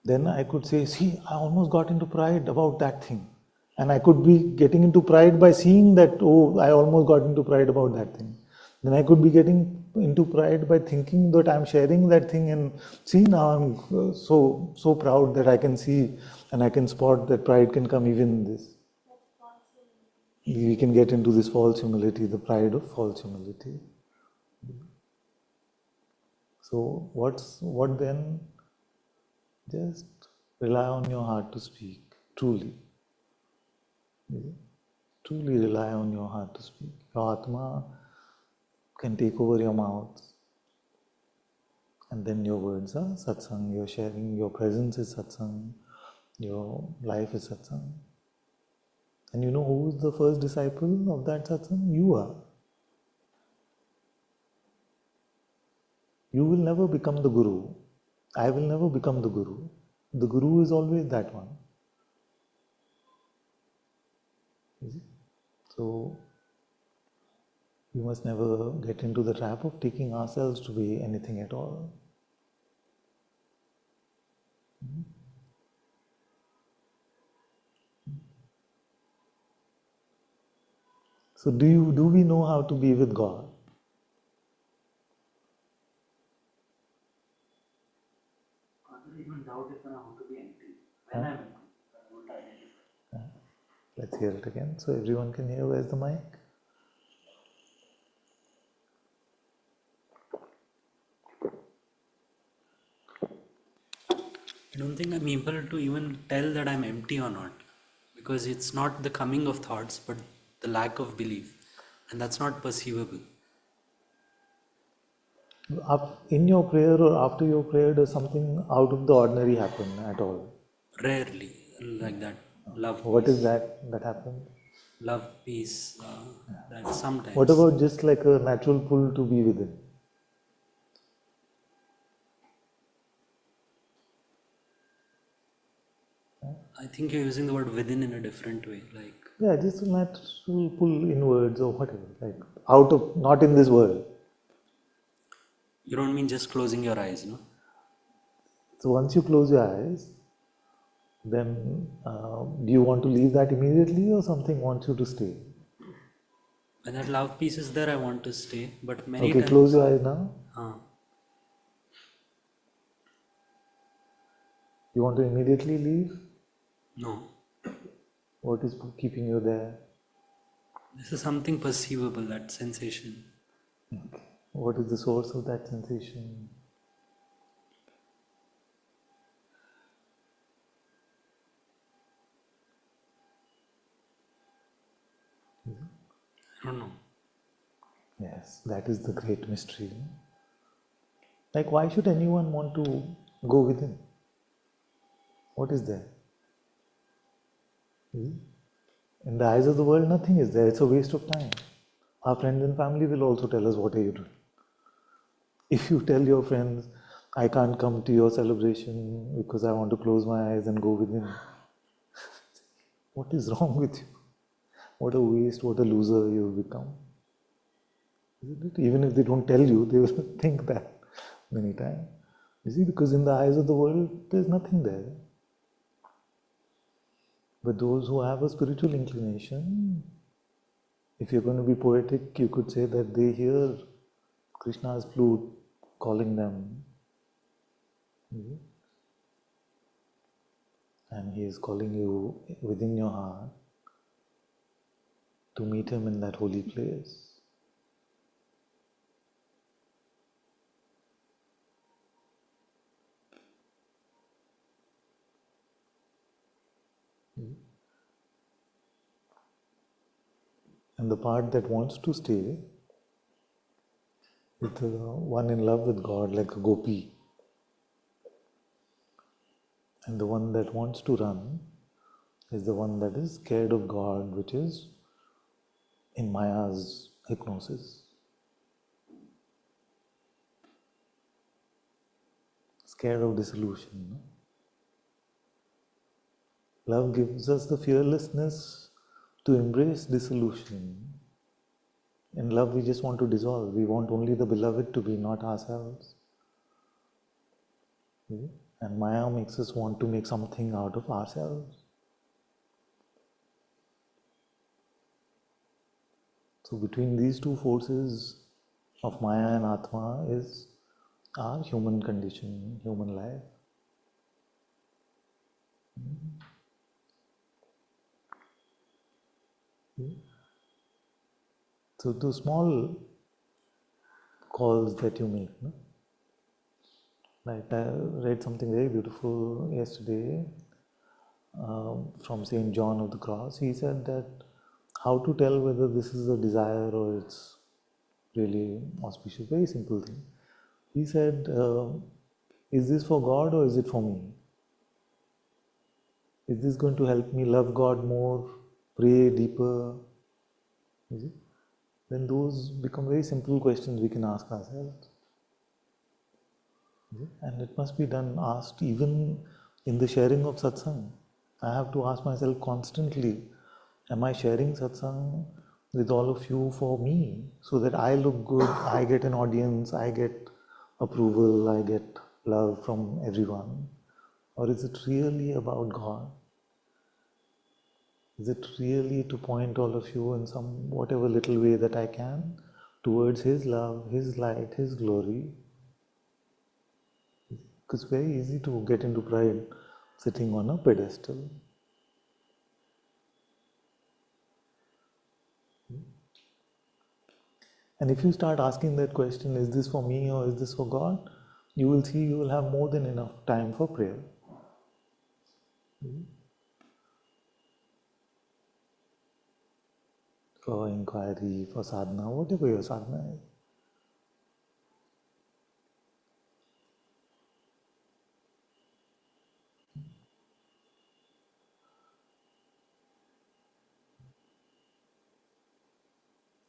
B: Then I could say, see, I almost got into pride about that thing. And I could be getting into pride by seeing that, I almost got into pride about that thing. Then I could be getting into pride by thinking that I'm sharing that thing, and see, now I'm so proud that I can see and I can spot that pride can come even in this. We can get into this false humility, the pride of false humility. So what then? Just rely on your heart to speak, truly. Truly rely on your heart to speak. Your Atma can take over your mouth, and then your words are satsang, you're sharing, your presence is satsang, your life is satsang. And you know who is the first disciple of that satsang? You are. You will never become the guru. I will never become the guru. The guru is always that one. Is it? So, we must never get into the trap of taking ourselves to be anything at all. So do we know how to be with God?
C: Even doubt is how to be empty. When I'm empty, I won't identify.
B: Let's hear it again so everyone can hear. Where's the mic?
F: I don't think I'm able to even tell that I'm empty or not, because it's not the coming of thoughts but the lack of belief, and that's not perceivable.
B: In your prayer or after your prayer, does something out of the ordinary happen at all?
F: Rarely, like that. Love.
B: What
F: peace.
B: is that happened?
F: Love, peace. That sometimes.
B: What about just like a natural pull to be within?
F: I think you're using the word within in a different way, like.
B: Yeah, just a natural pull inwards or whatever, like out of, not in this world.
F: You don't mean just closing your eyes, no?
B: So once you close your eyes, then do you want to leave that immediately or something wants you to stay?
F: When that love piece is there, I want to stay, but many
B: Okay,
F: times.
B: close your eyes now. You want to immediately leave?
F: No.
B: What is keeping you there?
F: This is something perceivable, that sensation.
B: Okay. What is the source of that sensation?
F: I don't know.
B: Yes, that is the great mystery. Like, why should anyone want to go within? What is there? In the eyes of the world, nothing is there. It's a waste of time. Our friends and family will also tell us, what are you doing? If you tell your friends, I can't come to your celebration because I want to close my eyes and go within. What is wrong with you? What a waste, what a loser you've become. Isn't it? Even if they don't tell you, they will think that many times. You see, because in the eyes of the world, there's nothing there. But those who have a spiritual inclination, if you're going to be poetic, you could say that they hear Krishna's flute calling them. And he is calling you within your heart to meet him in that holy place. And the part that wants to stay with the one in love with God, like a gopi. And the one that wants to run is the one that is scared of God, which is in Maya's hypnosis. Scared of dissolution. No? Love gives us the fearlessness to embrace dissolution. In love, we just want to dissolve. We want only the beloved to be, not ourselves. And Maya makes us want to make something out of ourselves. So between these two forces, of Maya and Atma is our human condition, human life. So the small calls that you make, no? Like I read something very beautiful yesterday from Saint John of the Cross. He said that how to tell whether this is a desire or it's really auspicious. Very simple thing. He said, is this for God or is it for me? Is this going to help me love God more, pray deeper? Is it? Then those become very simple questions we can ask ourselves. And it must be asked even in the sharing of satsang. I have to ask myself constantly, am I sharing satsang with all of you for me so that I look good, I get an audience, I get approval, I get love from everyone? Or is it really about God? Is it really to point all of you in some whatever little way that I can towards His love, His light, His glory? Because it's very easy to get into pride sitting on a pedestal. And if you start asking that question, is this for me or is this for God? You will see you will have more than enough time for prayer. For inquiry, for sadhana, whatever your sadhana is.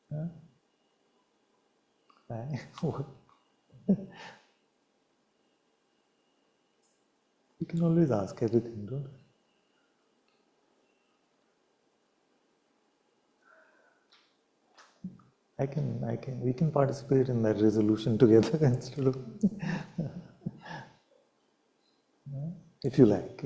B: Yeah? Right? You can always ask everything, don't you? We can participate in that resolution together instead of, if you like.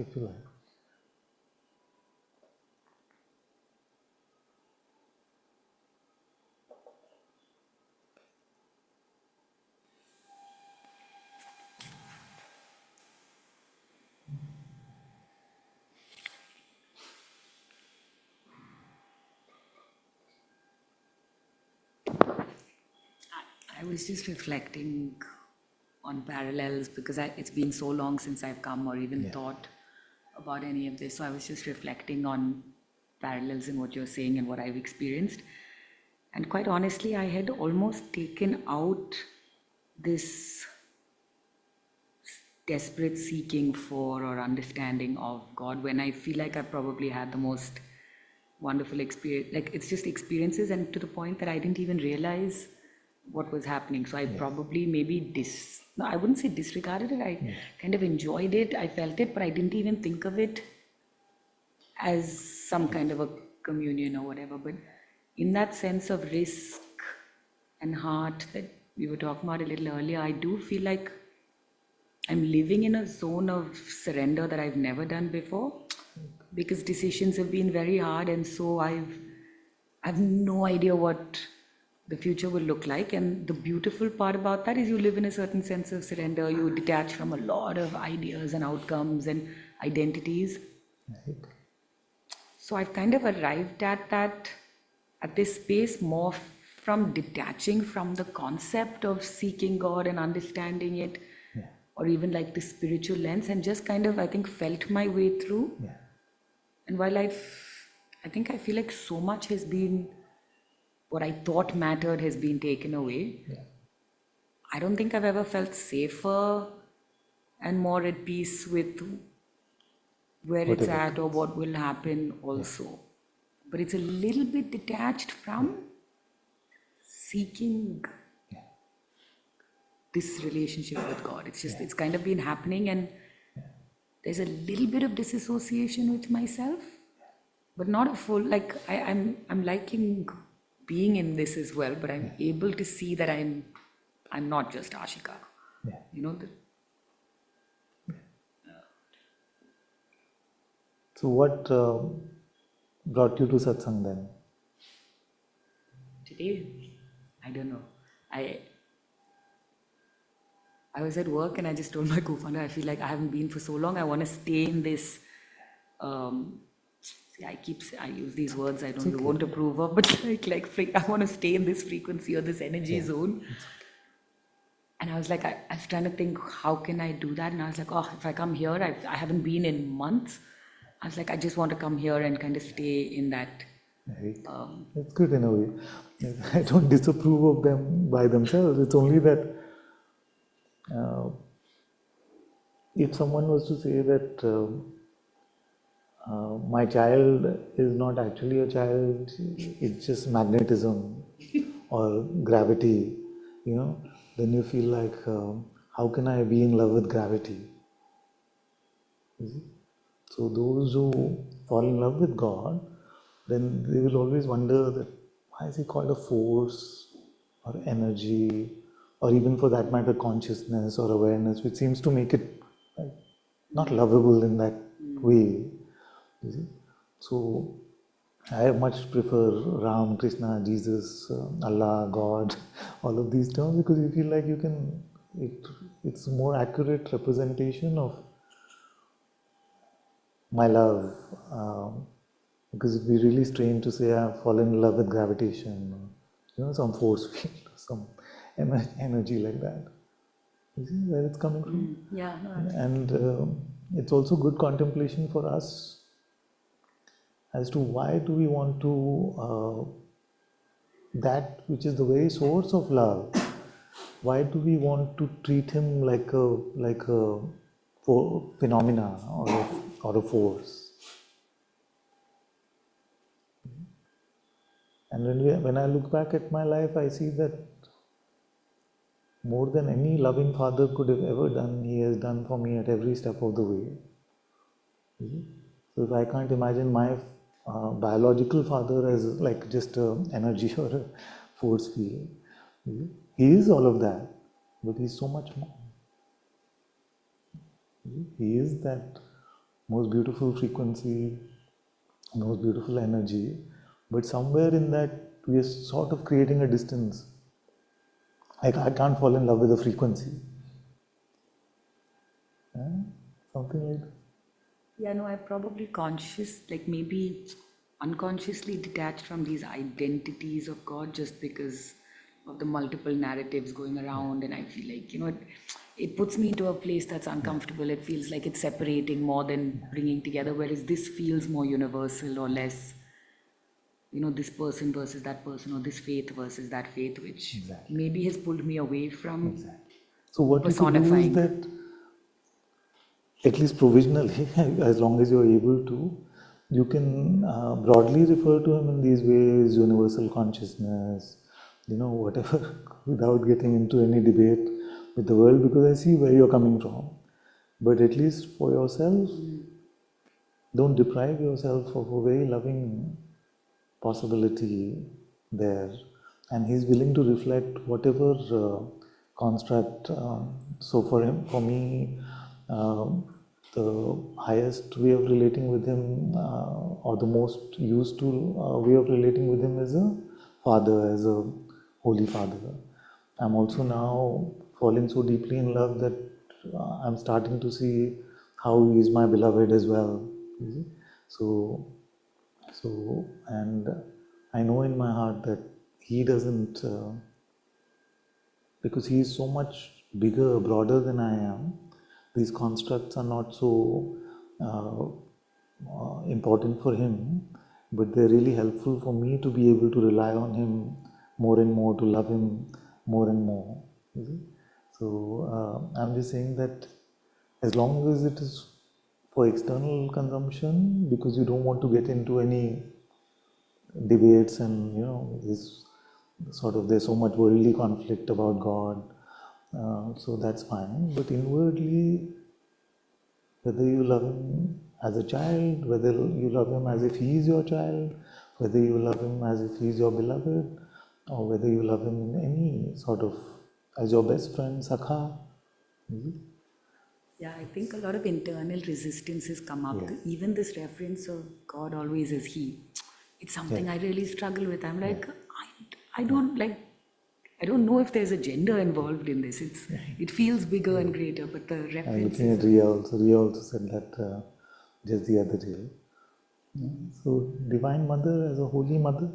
D: I was just reflecting on parallels because it's been so long since I've come or even thought about any of this. So I was just reflecting on parallels in what you're saying and what I've experienced. And quite honestly, I had almost taken out this desperate seeking for or understanding of God when I feel like I probably had the most wonderful experience. Like it's just experiences, and to the point that I didn't even realize what was happening. So I probably maybe I wouldn't say disregarded it. I kind of enjoyed it. I felt it, but I didn't even think of it as some kind of a communion or whatever. But in that sense of risk and heart that we were talking about a little earlier, I do feel like I'm living in a zone of surrender that I've never done before, because decisions have been very hard, and so I've no idea what the future will look like. And the beautiful part about that is you live in a certain sense of surrender. You detach from a lot of ideas and outcomes and identities.
B: Right.
D: So I've kind of arrived at this space more from detaching from the concept of seeking God and understanding it, or even like the spiritual lens, and just kind of, I think, felt my way through.
B: Yeah.
D: And while I think I feel like so much has been, what I thought mattered has been taken away.
B: Yeah.
D: I don't think I've ever felt safer and more at peace with where it's at or what will happen also. But it's a little bit detached from seeking this relationship with God. It's just, it's kind of been happening, and there's a little bit of disassociation with myself, but not a full, like I'm liking being in this as well, but I'm able to see that I'm not just Ashika.
B: Yeah.
D: You know,
B: So what brought you to satsang then?
D: today, I don't know. I was at work and I just told my co-founder, I feel like I haven't been for so long. I want to stay in this. See, I use these words I don't want to approve of, but I want to stay in this frequency or this energy zone. And I was like, I was trying to think, how can I do that? And I was like, oh, if I come here, I haven't been in months. I was like, I just want to come here and kind of stay in that.
B: Right. It's good in a way. I don't disapprove of them by themselves. It's only that if someone was to say that my child is not actually a child, it's just magnetism or gravity, then you feel like, how can I be in love with gravity? You see? So those who fall in love with God, then they will always wonder that why is he called a force or energy, or even for that matter consciousness or awareness, which seems to make it not lovable in that way. You see? So I much prefer Ram, Krishna, Jesus, Allah, God, all of these terms, because you feel like it's a more accurate representation of my love. Because it'd be really strange to say I've fallen in love with gravitation, some force field, some energy like that. You see where it's coming from?
D: Yeah. No,
B: And it's also good contemplation for us as to why do we want to, that which is the very source of love, why do we want to treat him like a phenomena or a force? And when I look back at my life, I see that more than any loving father could have ever done, he has done for me at every step of the way. So if I can't imagine my biological father as like just an energy or a force field, he is all of that, but he's so much more. He is that most beautiful frequency, most beautiful energy, but somewhere in that we are sort of creating a distance. Like I can't fall in love with a frequency. Something like that.
D: Yeah, no, I probably maybe unconsciously detached from these identities of God just because of the multiple narratives going around. And I feel like, it puts me into a place that's uncomfortable. It feels like it's separating more than bringing together, whereas this feels more universal or less, this person versus that person, or this faith versus that faith, which maybe has pulled me away from
B: So what you could do is that, at least provisionally, as long as you're able to, you can broadly refer to him in these ways, universal consciousness, whatever, without getting into any debate with the world, because I see where you're coming from. But at least for yourself, don't deprive yourself of a very loving possibility there. And he's willing to reflect whatever construct. So for me, the highest way of relating with him, or the most useful way of relating with him, is a father, as a holy father. I'm also now falling so deeply in love that I'm starting to see how he is my beloved as well. So, and I know in my heart that he doesn't, because he is so much bigger, broader than I am, these constructs are not so important for him, but they're really helpful for me to be able to rely on him more and more, to love him more and more. So I'm just saying that as long as it is for external consumption, because you don't want to get into any debates and this sort of, there's so much worldly conflict about God, so that's fine. But inwardly, whether you love him as a child, whether you love him as if he is your child, whether you love him as if he is your beloved, or whether you love him in any sort of as your best friend, Sakha.
D: Yeah, I think a lot of internal resistance has come up. Even this reference of God always as he, it's something I really struggle with. I'm like, I don't I don't know if there's a gender involved in this. It feels bigger and greater, but the
B: I'm
D: reference
B: looking
D: is.
B: at Ria also. Ria also said that just the other day. So, Divine Mother as a Holy Mother,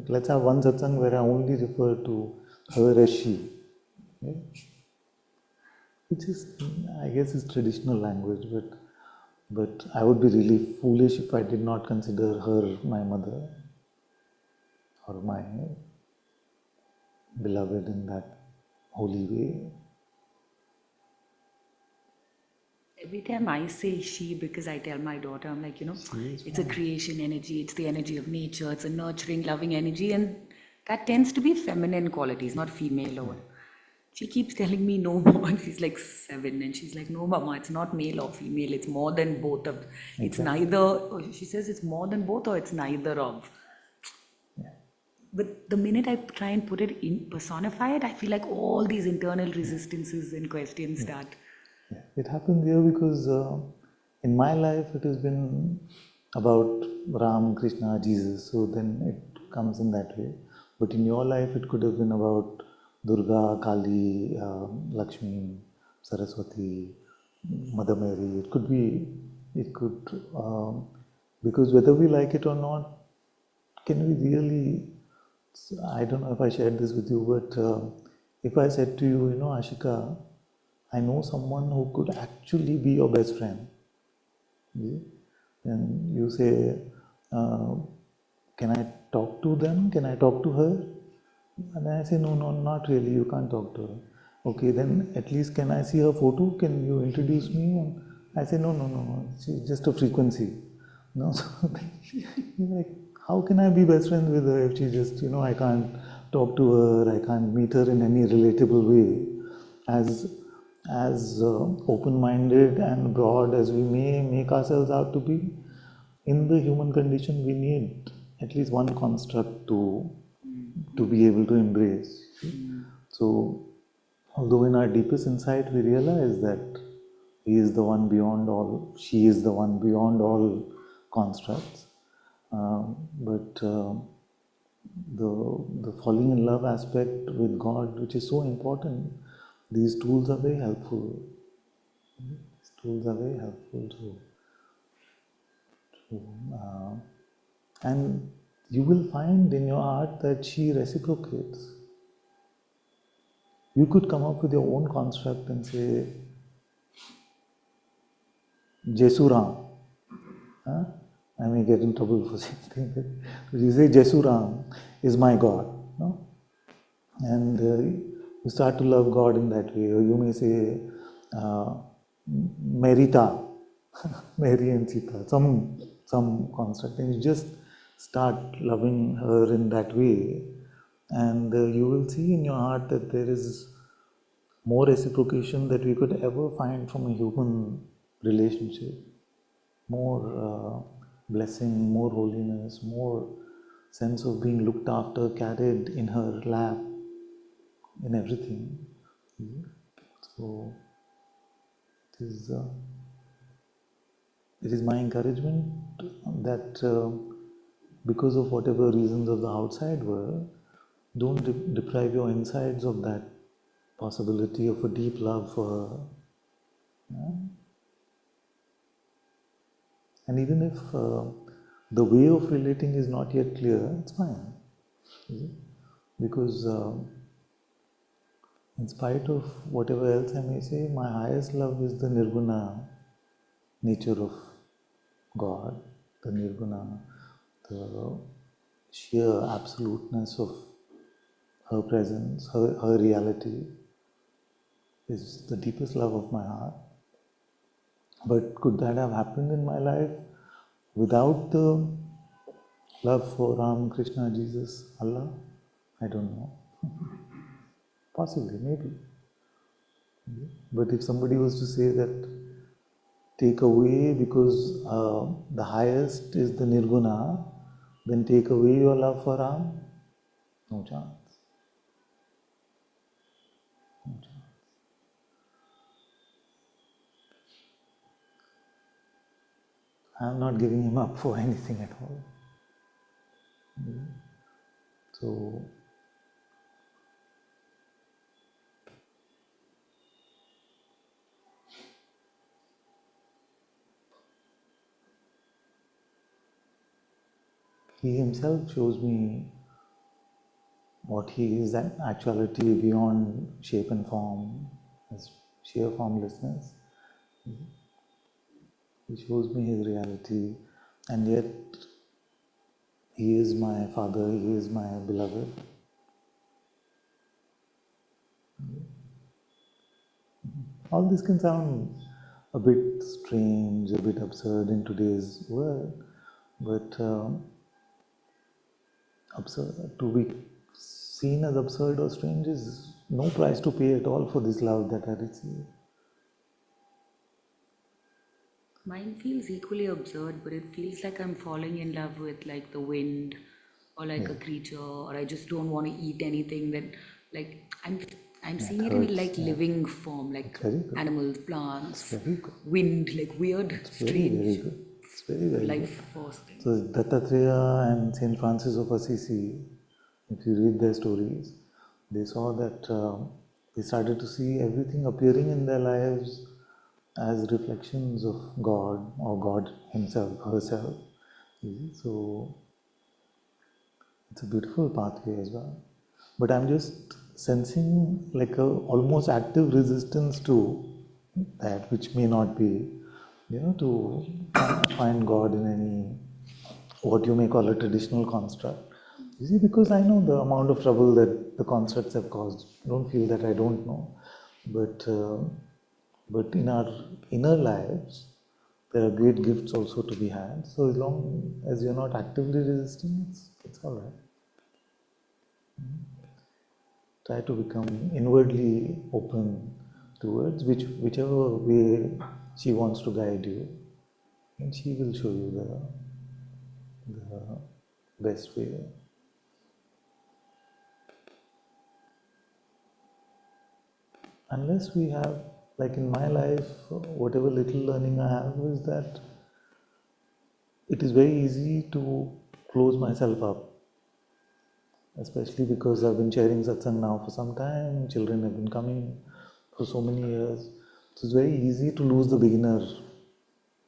B: let's have one satsang where I only refer to her as she. Yeah? Which is, I guess, is traditional language, but I would be really foolish if I did not consider her my mother or my beloved in that holy way.
D: Every time I say she, because I tell my daughter, I'm like, it's a creation energy, it's the energy of nature, it's a nurturing, loving energy, and that tends to be feminine qualities, not female. Or she keeps telling me no, mama. She's like 7, and she's like, no, mama, it's not male or female, it's more than both of. It's neither. She says it's more than both, or it's neither of. But the minute I try and put it in, personify it, I feel like all these internal resistances and questions start.
B: Yeah. It happened here because in my life it has been about Ram, Krishna, Jesus, so then it comes in that way. But in your life it could have been about Durga, Kali, Lakshmi, Saraswati, Mother Mary. Because whether we like it or not, can we really, I don't know if I shared this with you, but if I said to you, Ashika, I know someone who could actually be your best friend. And you say, can I talk to them? Can I talk to her? And I say, no, not really, you can't talk to her. Okay, then at least can I see her photo? Can you introduce me? And I say, no, she's just a frequency. No, so like, how can I be best friends with her if she just, I can't talk to her, I can't meet her in any relatable way. As open-minded and broad as we may make ourselves out to be, in the human condition we need at least one construct to be able to embrace. So, although in our deepest insight we realize that he is the one beyond all, she is the one beyond all constructs, but the falling in love aspect with God, which is so important, these tools are very helpful. These tools are very helpful and you will find in your heart that she reciprocates. You could come up with your own construct and say, Jesuram. Huh? I may get in trouble for saying that. But you say, Jesuram is my God. No? And you start to love God in that way. Or you may say, Merita, Mary and Sita, some construct. And you just start loving her in that way. And you will see in your heart that there is more reciprocation that we could ever find from a human relationship. More blessing, more holiness, more sense of being looked after, carried in her lap, in everything. So it is my encouragement that because of whatever reasons of the outside world, don't deprive your insides of that possibility of a deep love for her. Yeah? And even if the way of relating is not yet clear, it's fine. Because in spite of whatever else I may say, my highest love is the nirguna nature of God, the nirguna, the sheer absoluteness of her presence, her reality is the deepest love of my heart. But could that have happened in my life without the love for Ram, Krishna, Jesus, Allah? I don't know. Possibly, maybe. But if somebody was to say that take away because the highest is the nirguna, then take away your love for Ram, no chance. No chance. I am not giving him up for anything at all. So he himself shows me what he is, that actuality beyond shape and form, as sheer formlessness. He shows me his reality, and yet he is my father, he is my beloved. All this can sound a bit strange, a bit absurd in today's world, but to be seen as absurd or strange is no price to pay at all for this love that I receive.
D: Mine feels equally absurd, but it feels like I'm falling in love with like the wind or like a creature, or I just don't want to eat anything that like I'm seeing it in
B: hurts,
D: like living form, like
B: It's very good.
D: animals, plants,
B: Very good.
D: wind, like weird,
B: Very,
D: strange
B: very good. It's very, very good.
D: life force thing.
B: So Dattatreya and Saint Francis of Assisi, if you read their stories, they saw that they started to see everything appearing in their lives as reflections of God or God himself, herself. You see? So it's a beautiful pathway as well. But I'm just sensing like a almost active resistance to that, which may not be, to find God in any, what you may call a traditional construct. You see, because I know the amount of trouble that the constructs have caused. I don't feel that I don't know. But in our inner lives, there are great gifts also to be had. So as long as you're not actively resisting, it's all right. Try to become inwardly open towards whichever way she wants to guide you, and she will show you the best way. Unless we have, like in my life, whatever little learning I have is that it is very easy to close myself up. Especially because I've been sharing satsang now for some time, children have been coming for so many years. So it's very easy to lose the beginner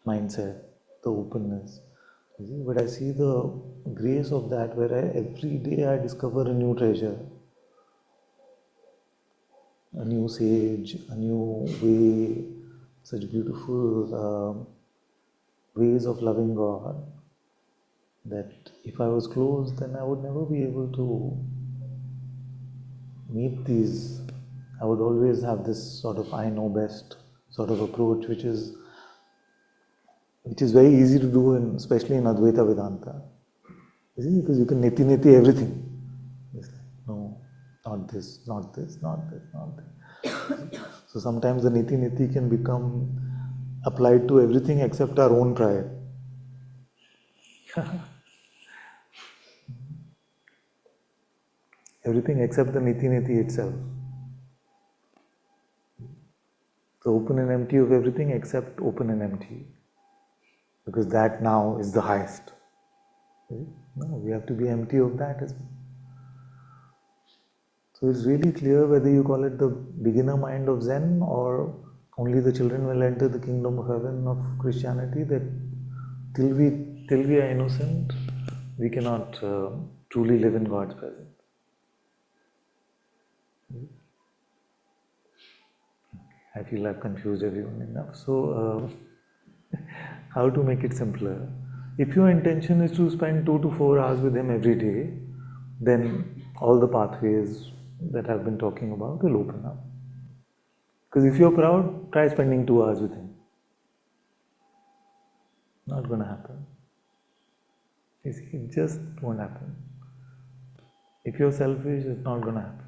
B: mindset, the openness. You see? But I see the grace of that where every day I discover a new treasure, a new sage, a new way, such beautiful ways of loving God, that if I was closed, then I would never be able to meet these. I would always have this sort of I know best sort of approach, which is very easy to do, especially in Advaita Vedanta. You see, because you can neti everything. It's like, no, not this, not this, not this, not this. So sometimes the neti can become applied to everything except our own pride. Everything except the niti itself. The open and empty of everything except open and empty. Because that now is the highest. No, we have to be empty of that as well. So it's really clear whether you call it the beginner mind of Zen or only the children will enter the kingdom of heaven of Christianity, that till we are innocent, we cannot truly live in God's presence. I feel I've confused everyone enough. So, how to make it simpler? If your intention is to spend 2 to 4 hours with him every day, then all the pathways that I've been talking about will open up. Because if you're proud, try spending 2 hours with him. Not going to happen. You see, it just won't happen. If you're selfish, it's not going to happen.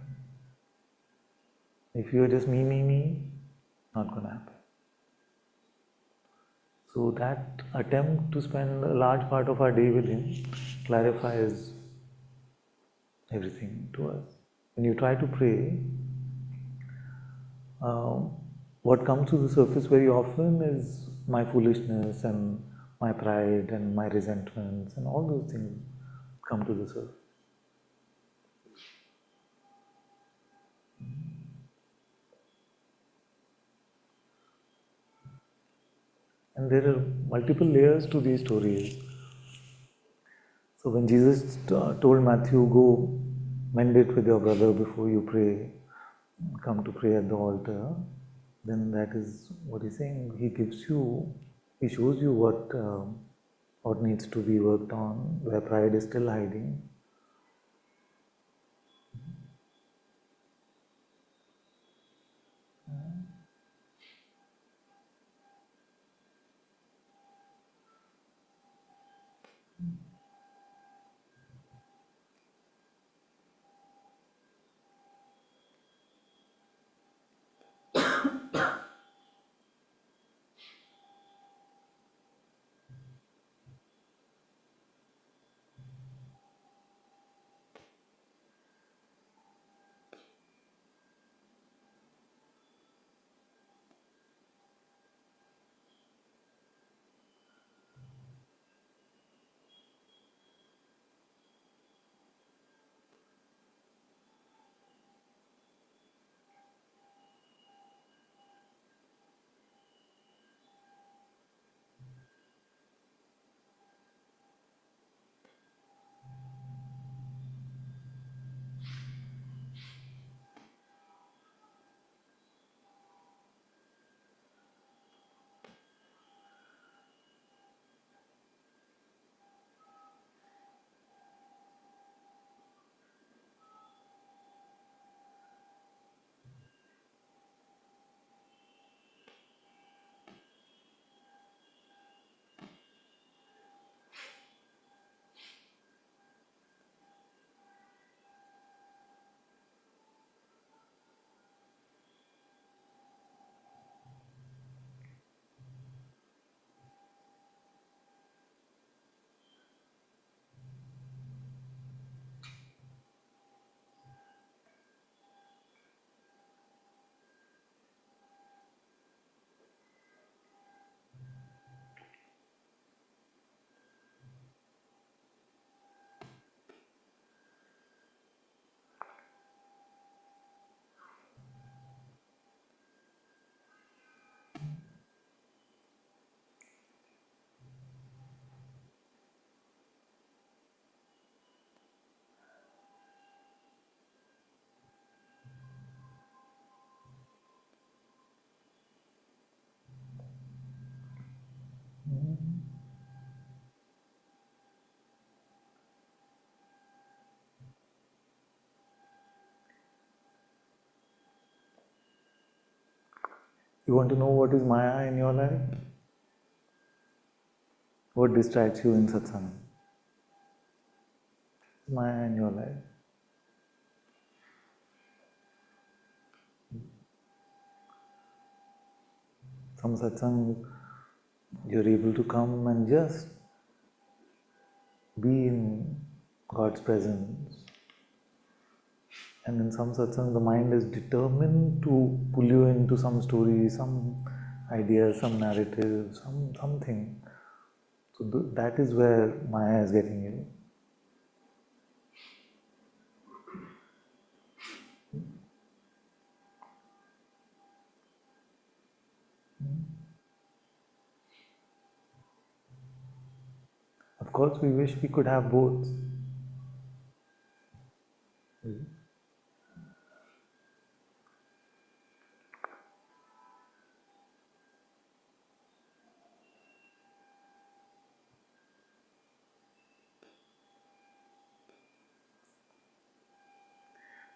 B: If you're just me, not going to happen. So that attempt to spend a large part of our day with him clarifies everything to us. When you try to pray, what comes to the surface very often is my foolishness and my pride and my resentments, and all those things come to the surface. And there are multiple layers to these stories. So when Jesus told Matthew, go mend it with your brother before you pray, come to pray at the altar, then that is what he's saying. He gives you, he shows you what needs to be worked on, where pride is still hiding. You want to know what is Maya in your life? What distracts you in satsang? Maya in your life. Some satsang, you're able to come and just be in God's presence. And in some satsang, the mind is determined to pull you into some story, some idea, some narrative, something. So that is where Maya is getting you. Of course, we wish we could have both.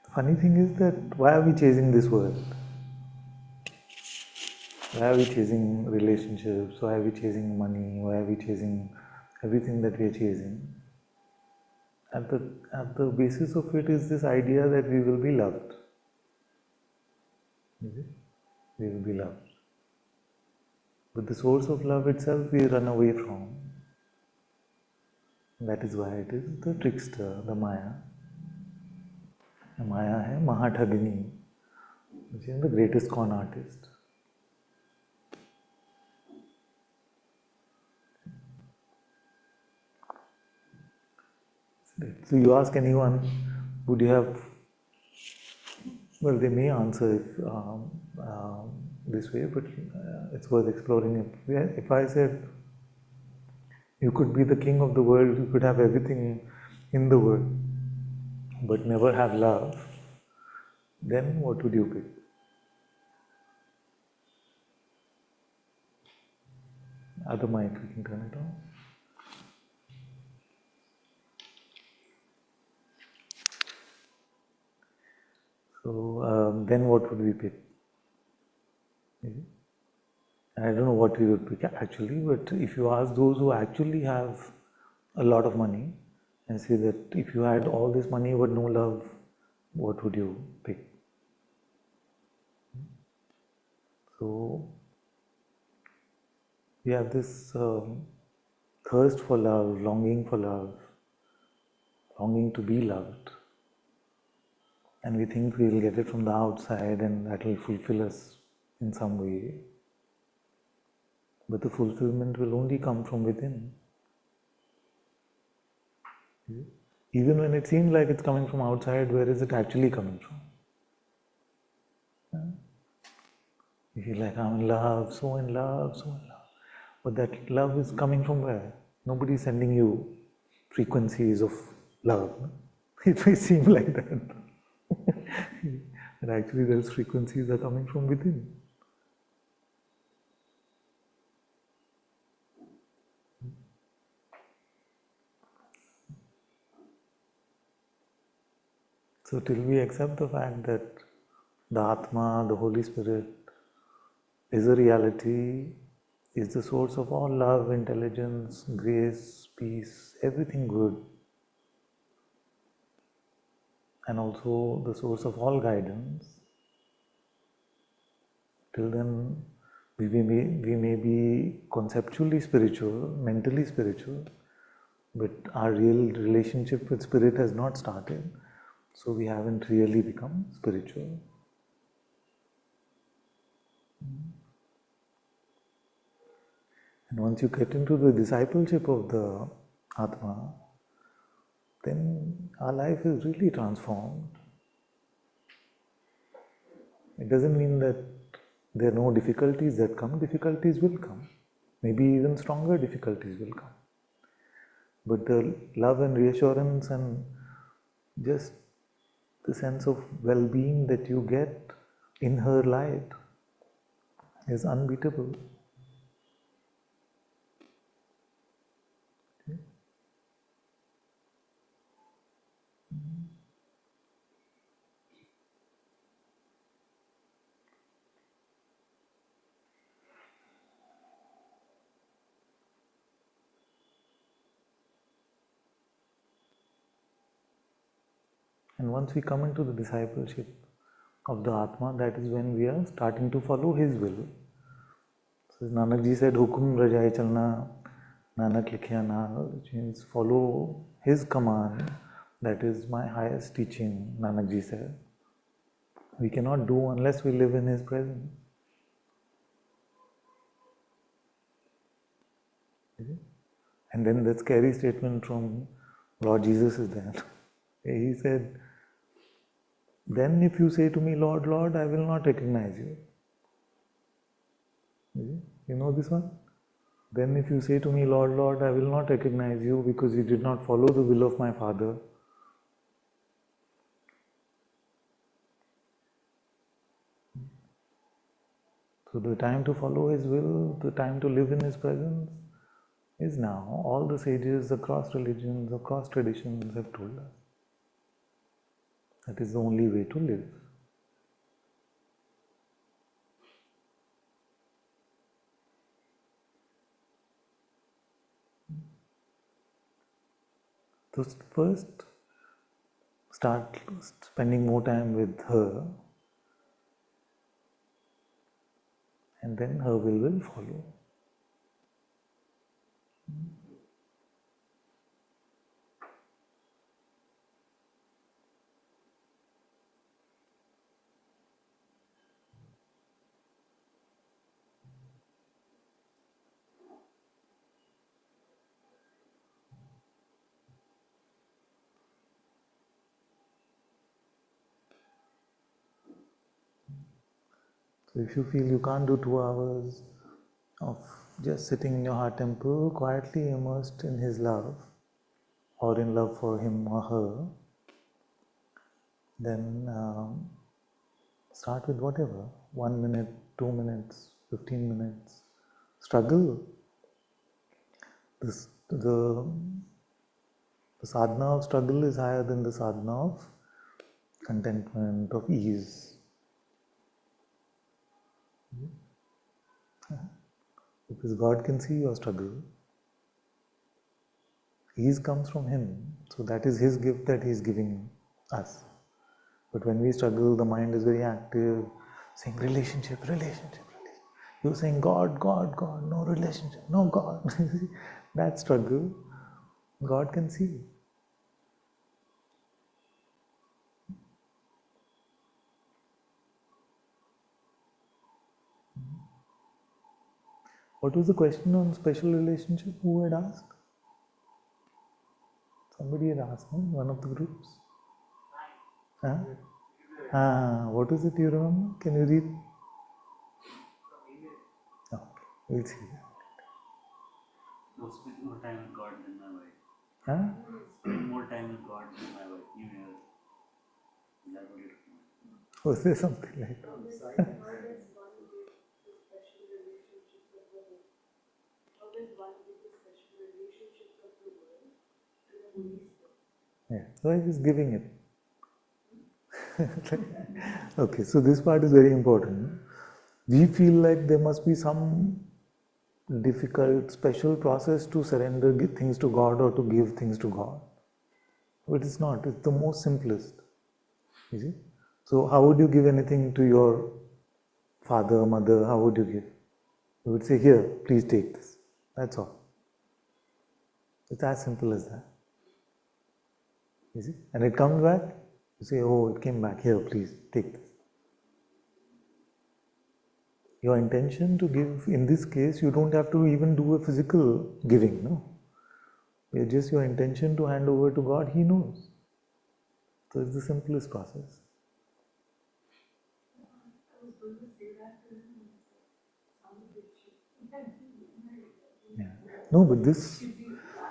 B: The funny thing is that why are we chasing this world? Why are we chasing relationships? Why are we chasing money? Why are we chasing everything that we are chasing? At the basis of it is this idea that we will be loved. We will be loved. But the source of love itself we run away from. That is why it is the trickster, the Maya. The Maya hai Mahathagini, which is the greatest con artist. So you ask anyone, would you have, well, they may answer if this way, but it's worth exploring. If I said you could be the king of the world, you could have everything in the world, but never have love, then what would you pick? Other mic, we can turn it on. So then what would we pick? I don't know what we would pick actually, but if you ask those who actually have a lot of money and say that if you had all this money but no love, what would you pick? So we have this thirst for love, longing for love, longing to be loved. And we think we'll get it from the outside and that will fulfill us in some way. But the fulfillment will only come from within. Even when it seems like it's coming from outside, where is it actually coming from? You feel like I'm in love, so in love, so in love. But that love is coming from where? Nobody is sending you frequencies of love. It may seem like that. But actually those frequencies are coming from within. So till we accept the fact that the Atma, the Holy Spirit, is a reality, is the source of all love, intelligence, grace, peace, everything good, and also the source of all guidance, till then we may be conceptually spiritual, mentally spiritual, but our real relationship with Spirit has not started, so we haven't really become spiritual. And once you get into the discipleship of the Atma, then our life is really transformed. It doesn't mean that there are no difficulties that come. Difficulties will come. Maybe even stronger difficulties will come. But the love and reassurance and just the sense of well-being that you get in her light is unbeatable. And once we come into the discipleship of the Atma, that is when we are starting to follow his will. So Nanak ji said, Hukum Rajai Chalna, Nanak Likhya Naal, which means follow his command. That is my highest teaching, Nanak ji said. We cannot do unless we live in his presence. And then the scary statement from Lord Jesus is there. He said, then if you say to me, Lord, Lord, I will not recognize you. You know this one? Then if you say to me, Lord, Lord, I will not recognize you because you did not follow the will of my Father. So the time to follow his will, the time to live in his presence is now. All the sages across religions, across traditions have told us. That is the only way to live. So first, start spending more time with her, and then her will follow. So if you feel you can't do 2 hours of just sitting in your heart temple, quietly immersed in His love, or in love for Him or her, then start with whatever, 1 minute, 2 minutes, 15 minutes. Struggle. The sadhana of struggle is higher than the sadhana of contentment, of ease. Because God can see your struggle. Ease comes from Him. So that is His gift that He is giving us. But when we struggle, the mind is very active, saying relationship, relationship, relationship. You're saying God, God, God, no relationship, no God. That struggle, God can see. What was the question on special relationship? Who had asked? Somebody had asked, no? One of the groups. Huh? What is it you remember? Can you read? Okay, we'll see.
F: Spend more time with God than my wife.
B: Huh?
F: Spend more time with God than my wife. New Year. Is that what you're talking about?
B: Was there something like that? Yeah, so I was giving it. Okay, so this part is very important. We feel like there must be some difficult, special process to surrender things to God or to give things to God. But it's not, it's the most simplest. You see? So how would you give anything to your father, mother? How would you give? You would say, here, please take this. That's all. It's as simple as that. You see? And it comes back, you say, oh, it came back, here, please, take this. Your intention to give, in this case, you don't have to even do a physical giving, no? It's just your intention to hand over to God, He knows. So it's the simplest process. Yeah. No, but this,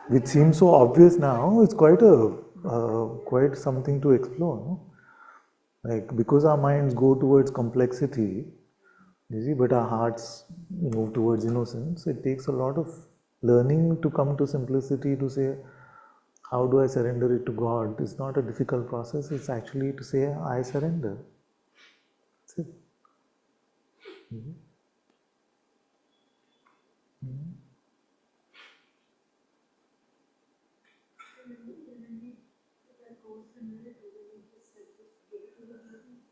B: which seems so obvious now, it's quite something to explore, no? Like, because our minds go towards complexity, you see, but our hearts move towards innocence, it takes a lot of learning to come to simplicity, to say, how do I surrender it to God? It's not a difficult process, it's actually to say, I surrender. That's it. Mm-hmm. Mm-hmm.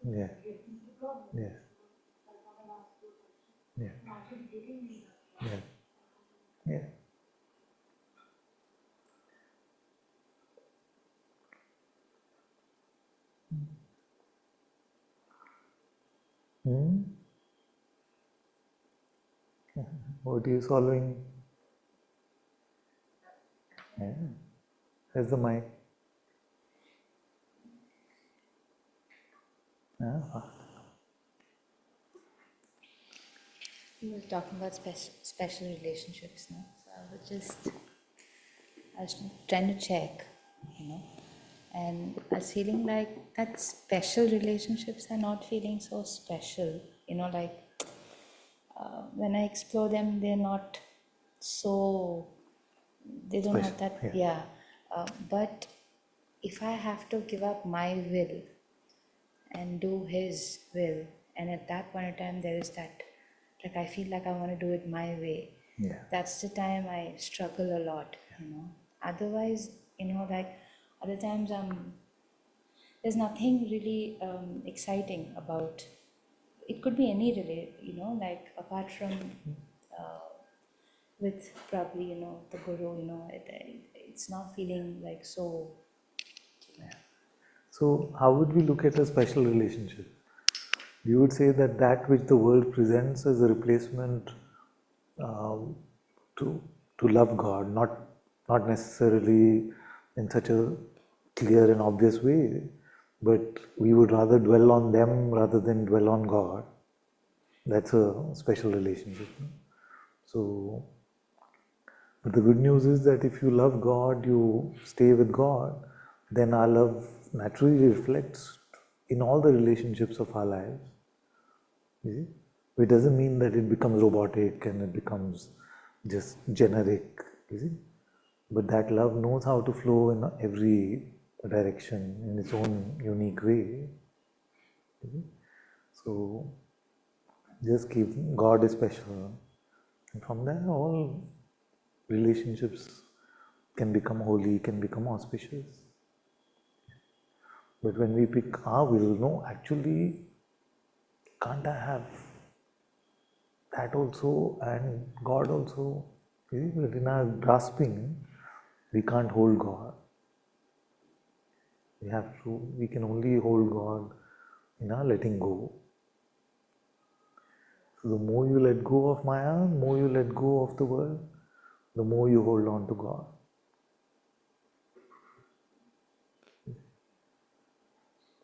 B: Yeah. Yeah. Yeah. Yeah. Yeah. Hmm? What are you swallowing? Yeah. There's the mic. Ah.
G: We were talking about special relationships, no? So I was trying to check, and I was feeling like that special relationships are not feeling so special, like when I explore them, they're not so, they don't have
B: Special,
G: that,
B: yeah.
G: but if I have to give up my will and do His will, and at that point in time there is that, like I feel like I want to do it my way.
B: Yeah.
G: That's the time I struggle a lot, Otherwise, like other times there's nothing really exciting about. It could be any like apart from with probably the guru, it's not feeling like so.
B: So, how would we look at a special relationship? We would say that which the world presents as a replacement to love God, not necessarily in such a clear and obvious way, but we would rather dwell on them rather than dwell on God. That's a special relationship. So, but the good news is that if you love God, you stay with God, then our love naturally reflects in all the relationships of our lives. You see? It doesn't mean that it becomes robotic and it becomes just generic. You see? But that love knows how to flow in every direction in its own unique way. You see? So just keep God is special. And from there all relationships can become holy, can become auspicious. But when we pick our will, no, actually, can't I have that also and God also? See, but in our grasping, we can't hold God. We can only hold God in our letting go. So the more you let go of Maya, the more you let go of the world, the more you hold on to God.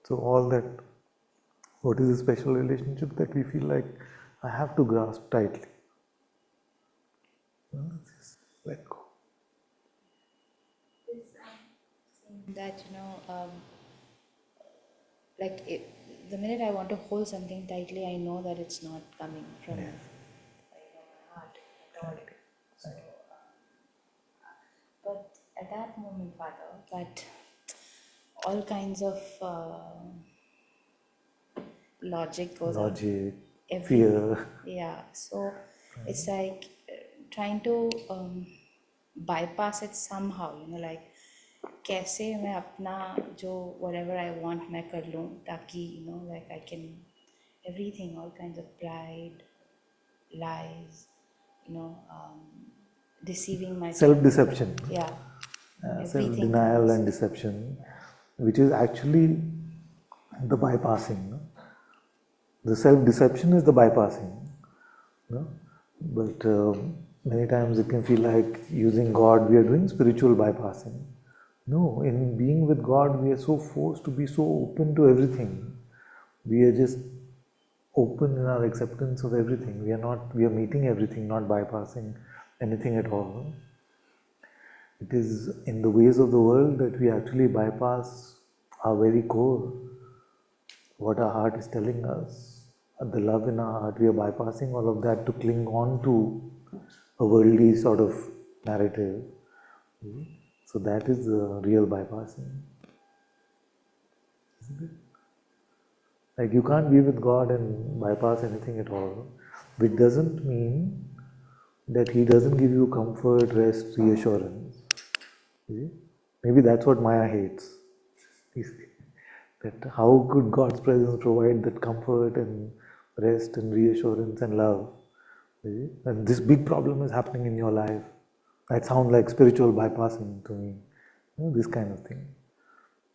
B: So all that, what is a special relationship that we feel like I have to grasp tightly? Just let go.
G: That like the minute I want to hold something tightly, I know that it's not coming from my heart at all. So, but at that moment, Father, that all kinds of logic goes out.
B: Logic,
G: Everything.
B: fear.
G: Yeah, so it's like trying to bypass it somehow, like कैसे मैं अपना जो whatever I want मैं कर लूँ ताकि like I can everything, all kinds of pride, lies, deceiving myself.
B: Self-deception.
G: Yeah.
B: Self-denial and deception, which is actually the bypassing. No? The self-deception is the bypassing. No? But many times it can feel like using God, we are doing spiritual bypassing. No, in being with God, we are so forced to be so open to everything. We are just open in our acceptance of everything. We are meeting everything, not bypassing anything at all. It is in the ways of the world that we actually bypass our very core, what our heart is telling us, the love in our heart. We are bypassing all of that to cling on to a worldly sort of narrative. So that is the real bypassing. Isn't it? Like you can't be with God and bypass anything at all, which doesn't mean that He doesn't give you comfort, rest, reassurance. Maybe that's what Maya hates. That how could God's presence provide that comfort and rest and reassurance and love? And this big problem is happening in your life. That sounds like spiritual bypassing to me. This kind of thing.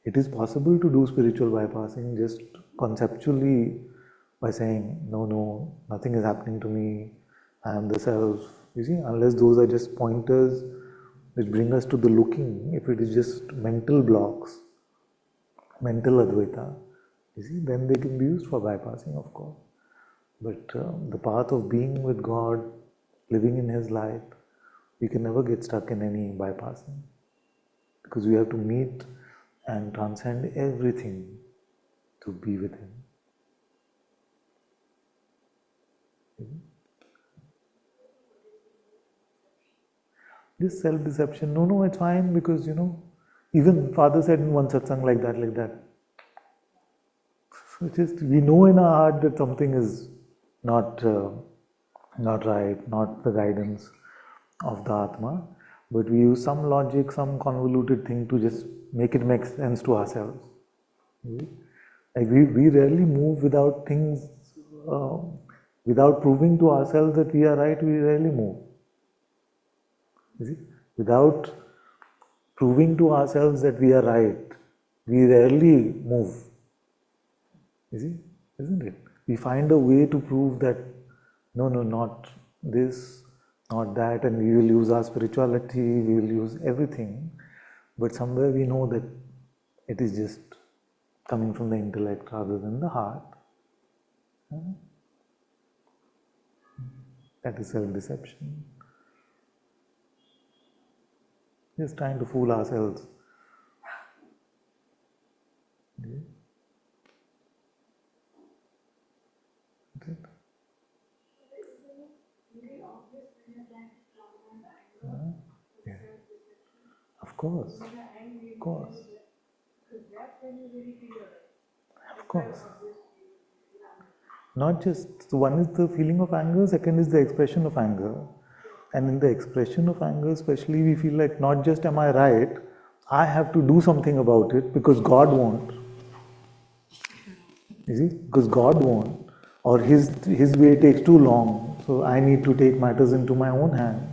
B: It is possible to do spiritual bypassing just conceptually by saying, no, nothing is happening to me, I am the self. You see, unless those are just pointers which bring us to the looking, if it is just mental blocks, mental Advaita, you see, then they can be used for bypassing, of course. But the path of being with God, living in His light, we can never get stuck in any bypassing. Because we have to meet and transcend everything to be with Him. This self-deception, no, it's fine because, even Father said in one satsang like that. So just, we know in our heart that something is not right, not the guidance of the Atma, but we use some logic, some convoluted thing to just make it make sense to ourselves. Like we rarely move without things, without proving to ourselves that we are right, we rarely move. You see? Without proving to ourselves that we are right, we rarely move. You see? Isn't it? We find a way to prove that, no, not this, not that, and we will use our spirituality, we will use everything, but somewhere we know that it is just coming from the intellect rather than the heart. That is self-deception. Just trying to fool ourselves. Yeah. Right. Yeah. Of course. Of course. Of course. Not just, so one is the feeling of anger, second is the expression of anger. And in the expression of anger, especially, we feel like not just am I right, I have to do something about it because God won't. You see? Because God won't. Or his way takes too long, so I need to take matters into my own hand.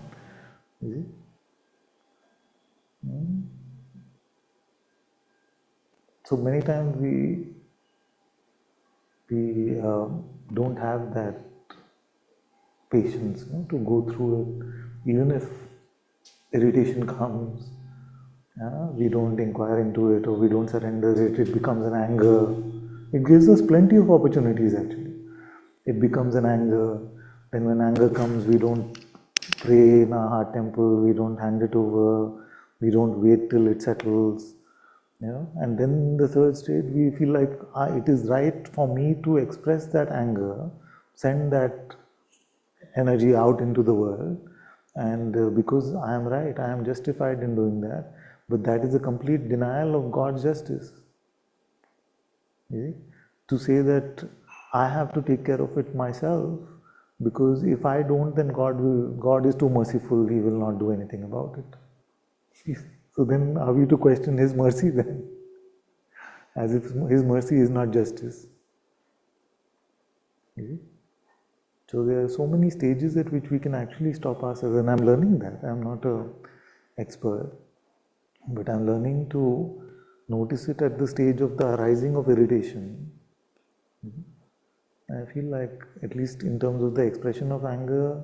B: You see? So many times we don't have that patience, to go through it. Even if irritation comes, we don't inquire into it or we don't surrender it, it becomes an anger. It gives us plenty of opportunities actually. It becomes an anger. Then when anger comes, we don't pray in our heart temple, we don't hand it over, we don't wait till it settles. And then the third stage, we feel like it is right for me to express that anger, send that energy out into the world, and because I am right, I am justified in doing that, but that is a complete denial of God's justice. To say that I have to take care of it myself, because if I don't, then God is too merciful, He will not do anything about it. So then are we to question His mercy then? As if His mercy is not justice. So there are so many stages at which we can actually stop ourselves, and I'm learning that. I'm not an expert, but I'm learning to notice it at the stage of the arising of irritation. I feel like, at least in terms of the expression of anger,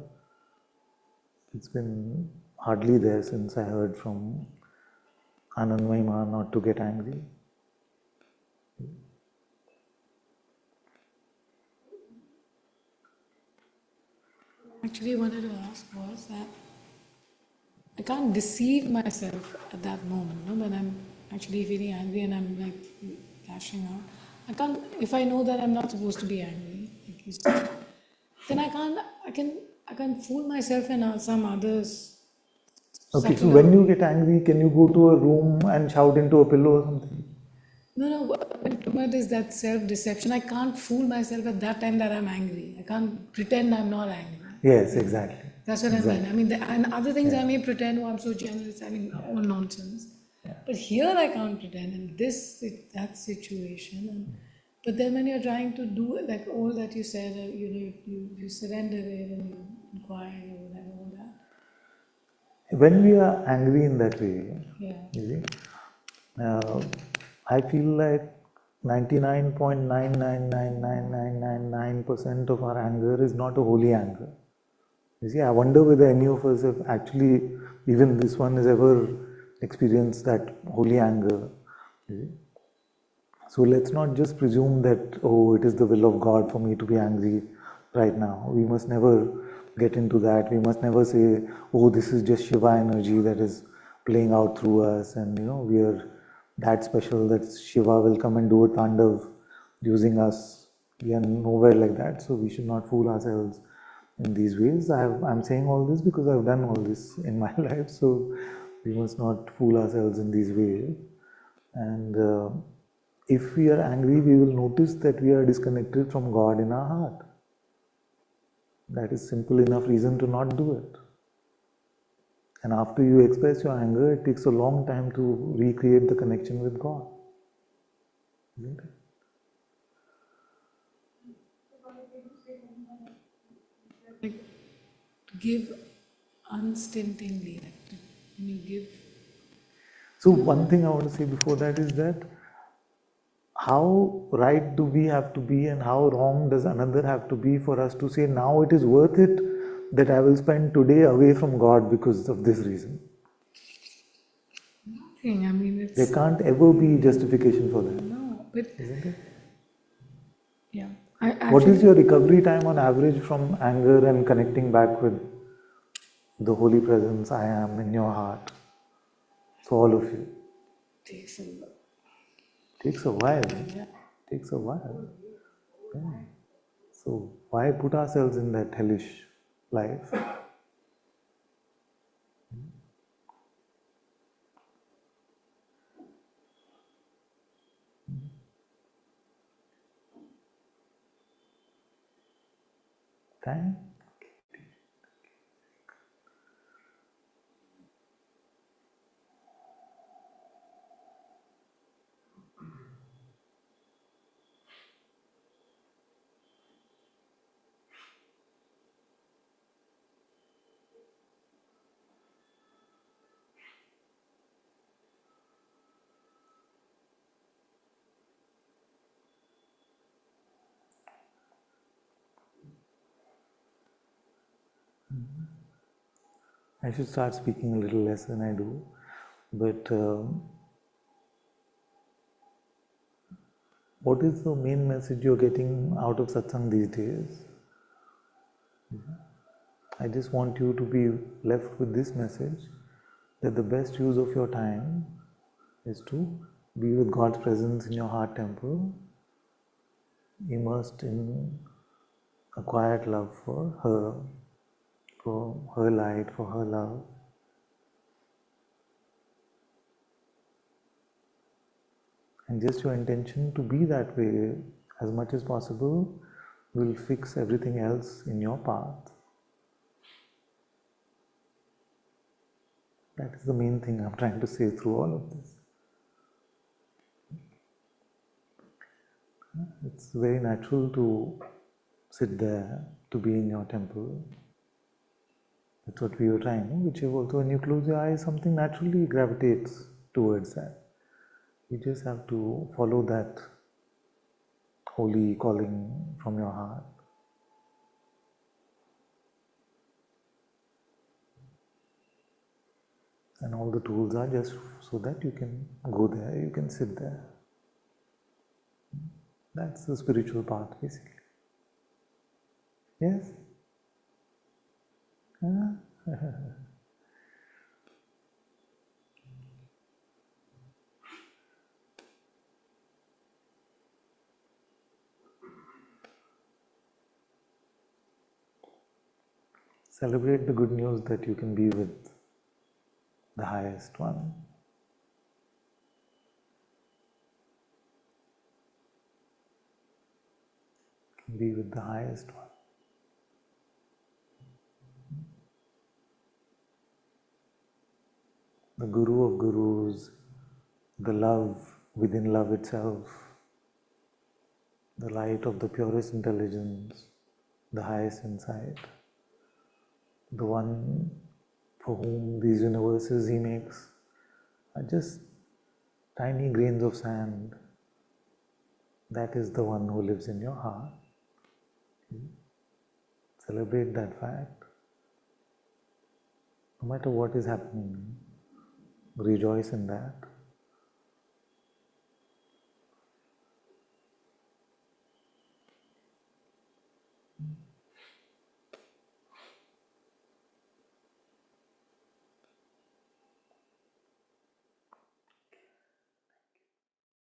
B: it's been hardly there since I heard from Anand Mahima not to get angry.
A: Actually, what I wanted to ask was that I can't deceive myself at that moment, when I'm actually feeling angry and I'm like lashing out. I can't, if I know that I'm not supposed to be angry, like you said, then I can fool myself and some others.
B: Okay, so when you get angry, can you go to a room and shout into a pillow or something?
A: No, what is that self-deception? I can't fool myself at that time that I'm angry. I can't pretend I'm not angry.
B: Yes, exactly.
A: That's what I mean. And other things I may pretend, I'm so generous, all nonsense. But here I can't pretend in that situation. But then when you're trying to do like all that you said, you surrender it and you inquire or whatever, all that.
B: When we are angry in that way,
A: Yeah.
B: I feel like 99.999999% of our anger is not a holy anger. You see, I wonder whether any of us have actually, even this one, has ever experienced that holy anger. So let's not just presume that, it is the will of God for me to be angry right now. We must never get into that. We must never say, this is just Shiva energy that is playing out through us, and we are that special that Shiva will come and do a tandav using us. We are nowhere like that, so we should not fool ourselves in these ways. I'm saying all this because I've done all this in my life, so we must not fool ourselves in these ways. And if we are angry, we will notice that we are disconnected from God in our heart. That is simple enough reason to not do it. And after you express your anger, it takes a long time to recreate the connection with God. Isn't it?
A: Like to give unstintingly, when you give.
B: So one thing I want to say before that is that how right do we have to be and how wrong does another have to be for us to say now it is worth it that I will spend today away from God because of this reason?
A: Nothing,
B: There can't ever be justification for that.
A: No, but
B: isn't it?
A: yeah. I
B: What is
A: actually,
B: your recovery time on average from anger and connecting back with the holy presence I am in your heart? So all of you.
A: takes a lot.
B: Takes a while.
A: Yeah.
B: Takes a while. Yeah. So why put ourselves in that hellish life? Time? I should start speaking a little less than I do. But what is the main message you're getting out of satsang these days? I just want you to be left with this message that the best use of your time is to be with God's presence in your heart temple, immersed in a quiet love for her light, for her love. And just your intention to be that way as much as possible will fix everything else in your path. That is the main thing I'm trying to say through all of this. It's very natural to sit there, to be in your temple. That's what we were trying, which is also when you close your eyes, something naturally gravitates towards that. You just have to follow that holy calling from your heart. And all the tools are just so that you can go there, you can sit there. That's the spiritual path, basically. Yes? Huh? Celebrate the good news that you can be with the highest one. Be with the highest one. The Guru of Gurus, the love within love itself, the light of the purest intelligence, the highest insight, the one for whom these universes he makes are just tiny grains of sand. That is the one who lives in your heart. Celebrate that fact. No matter what is happening, rejoice in that.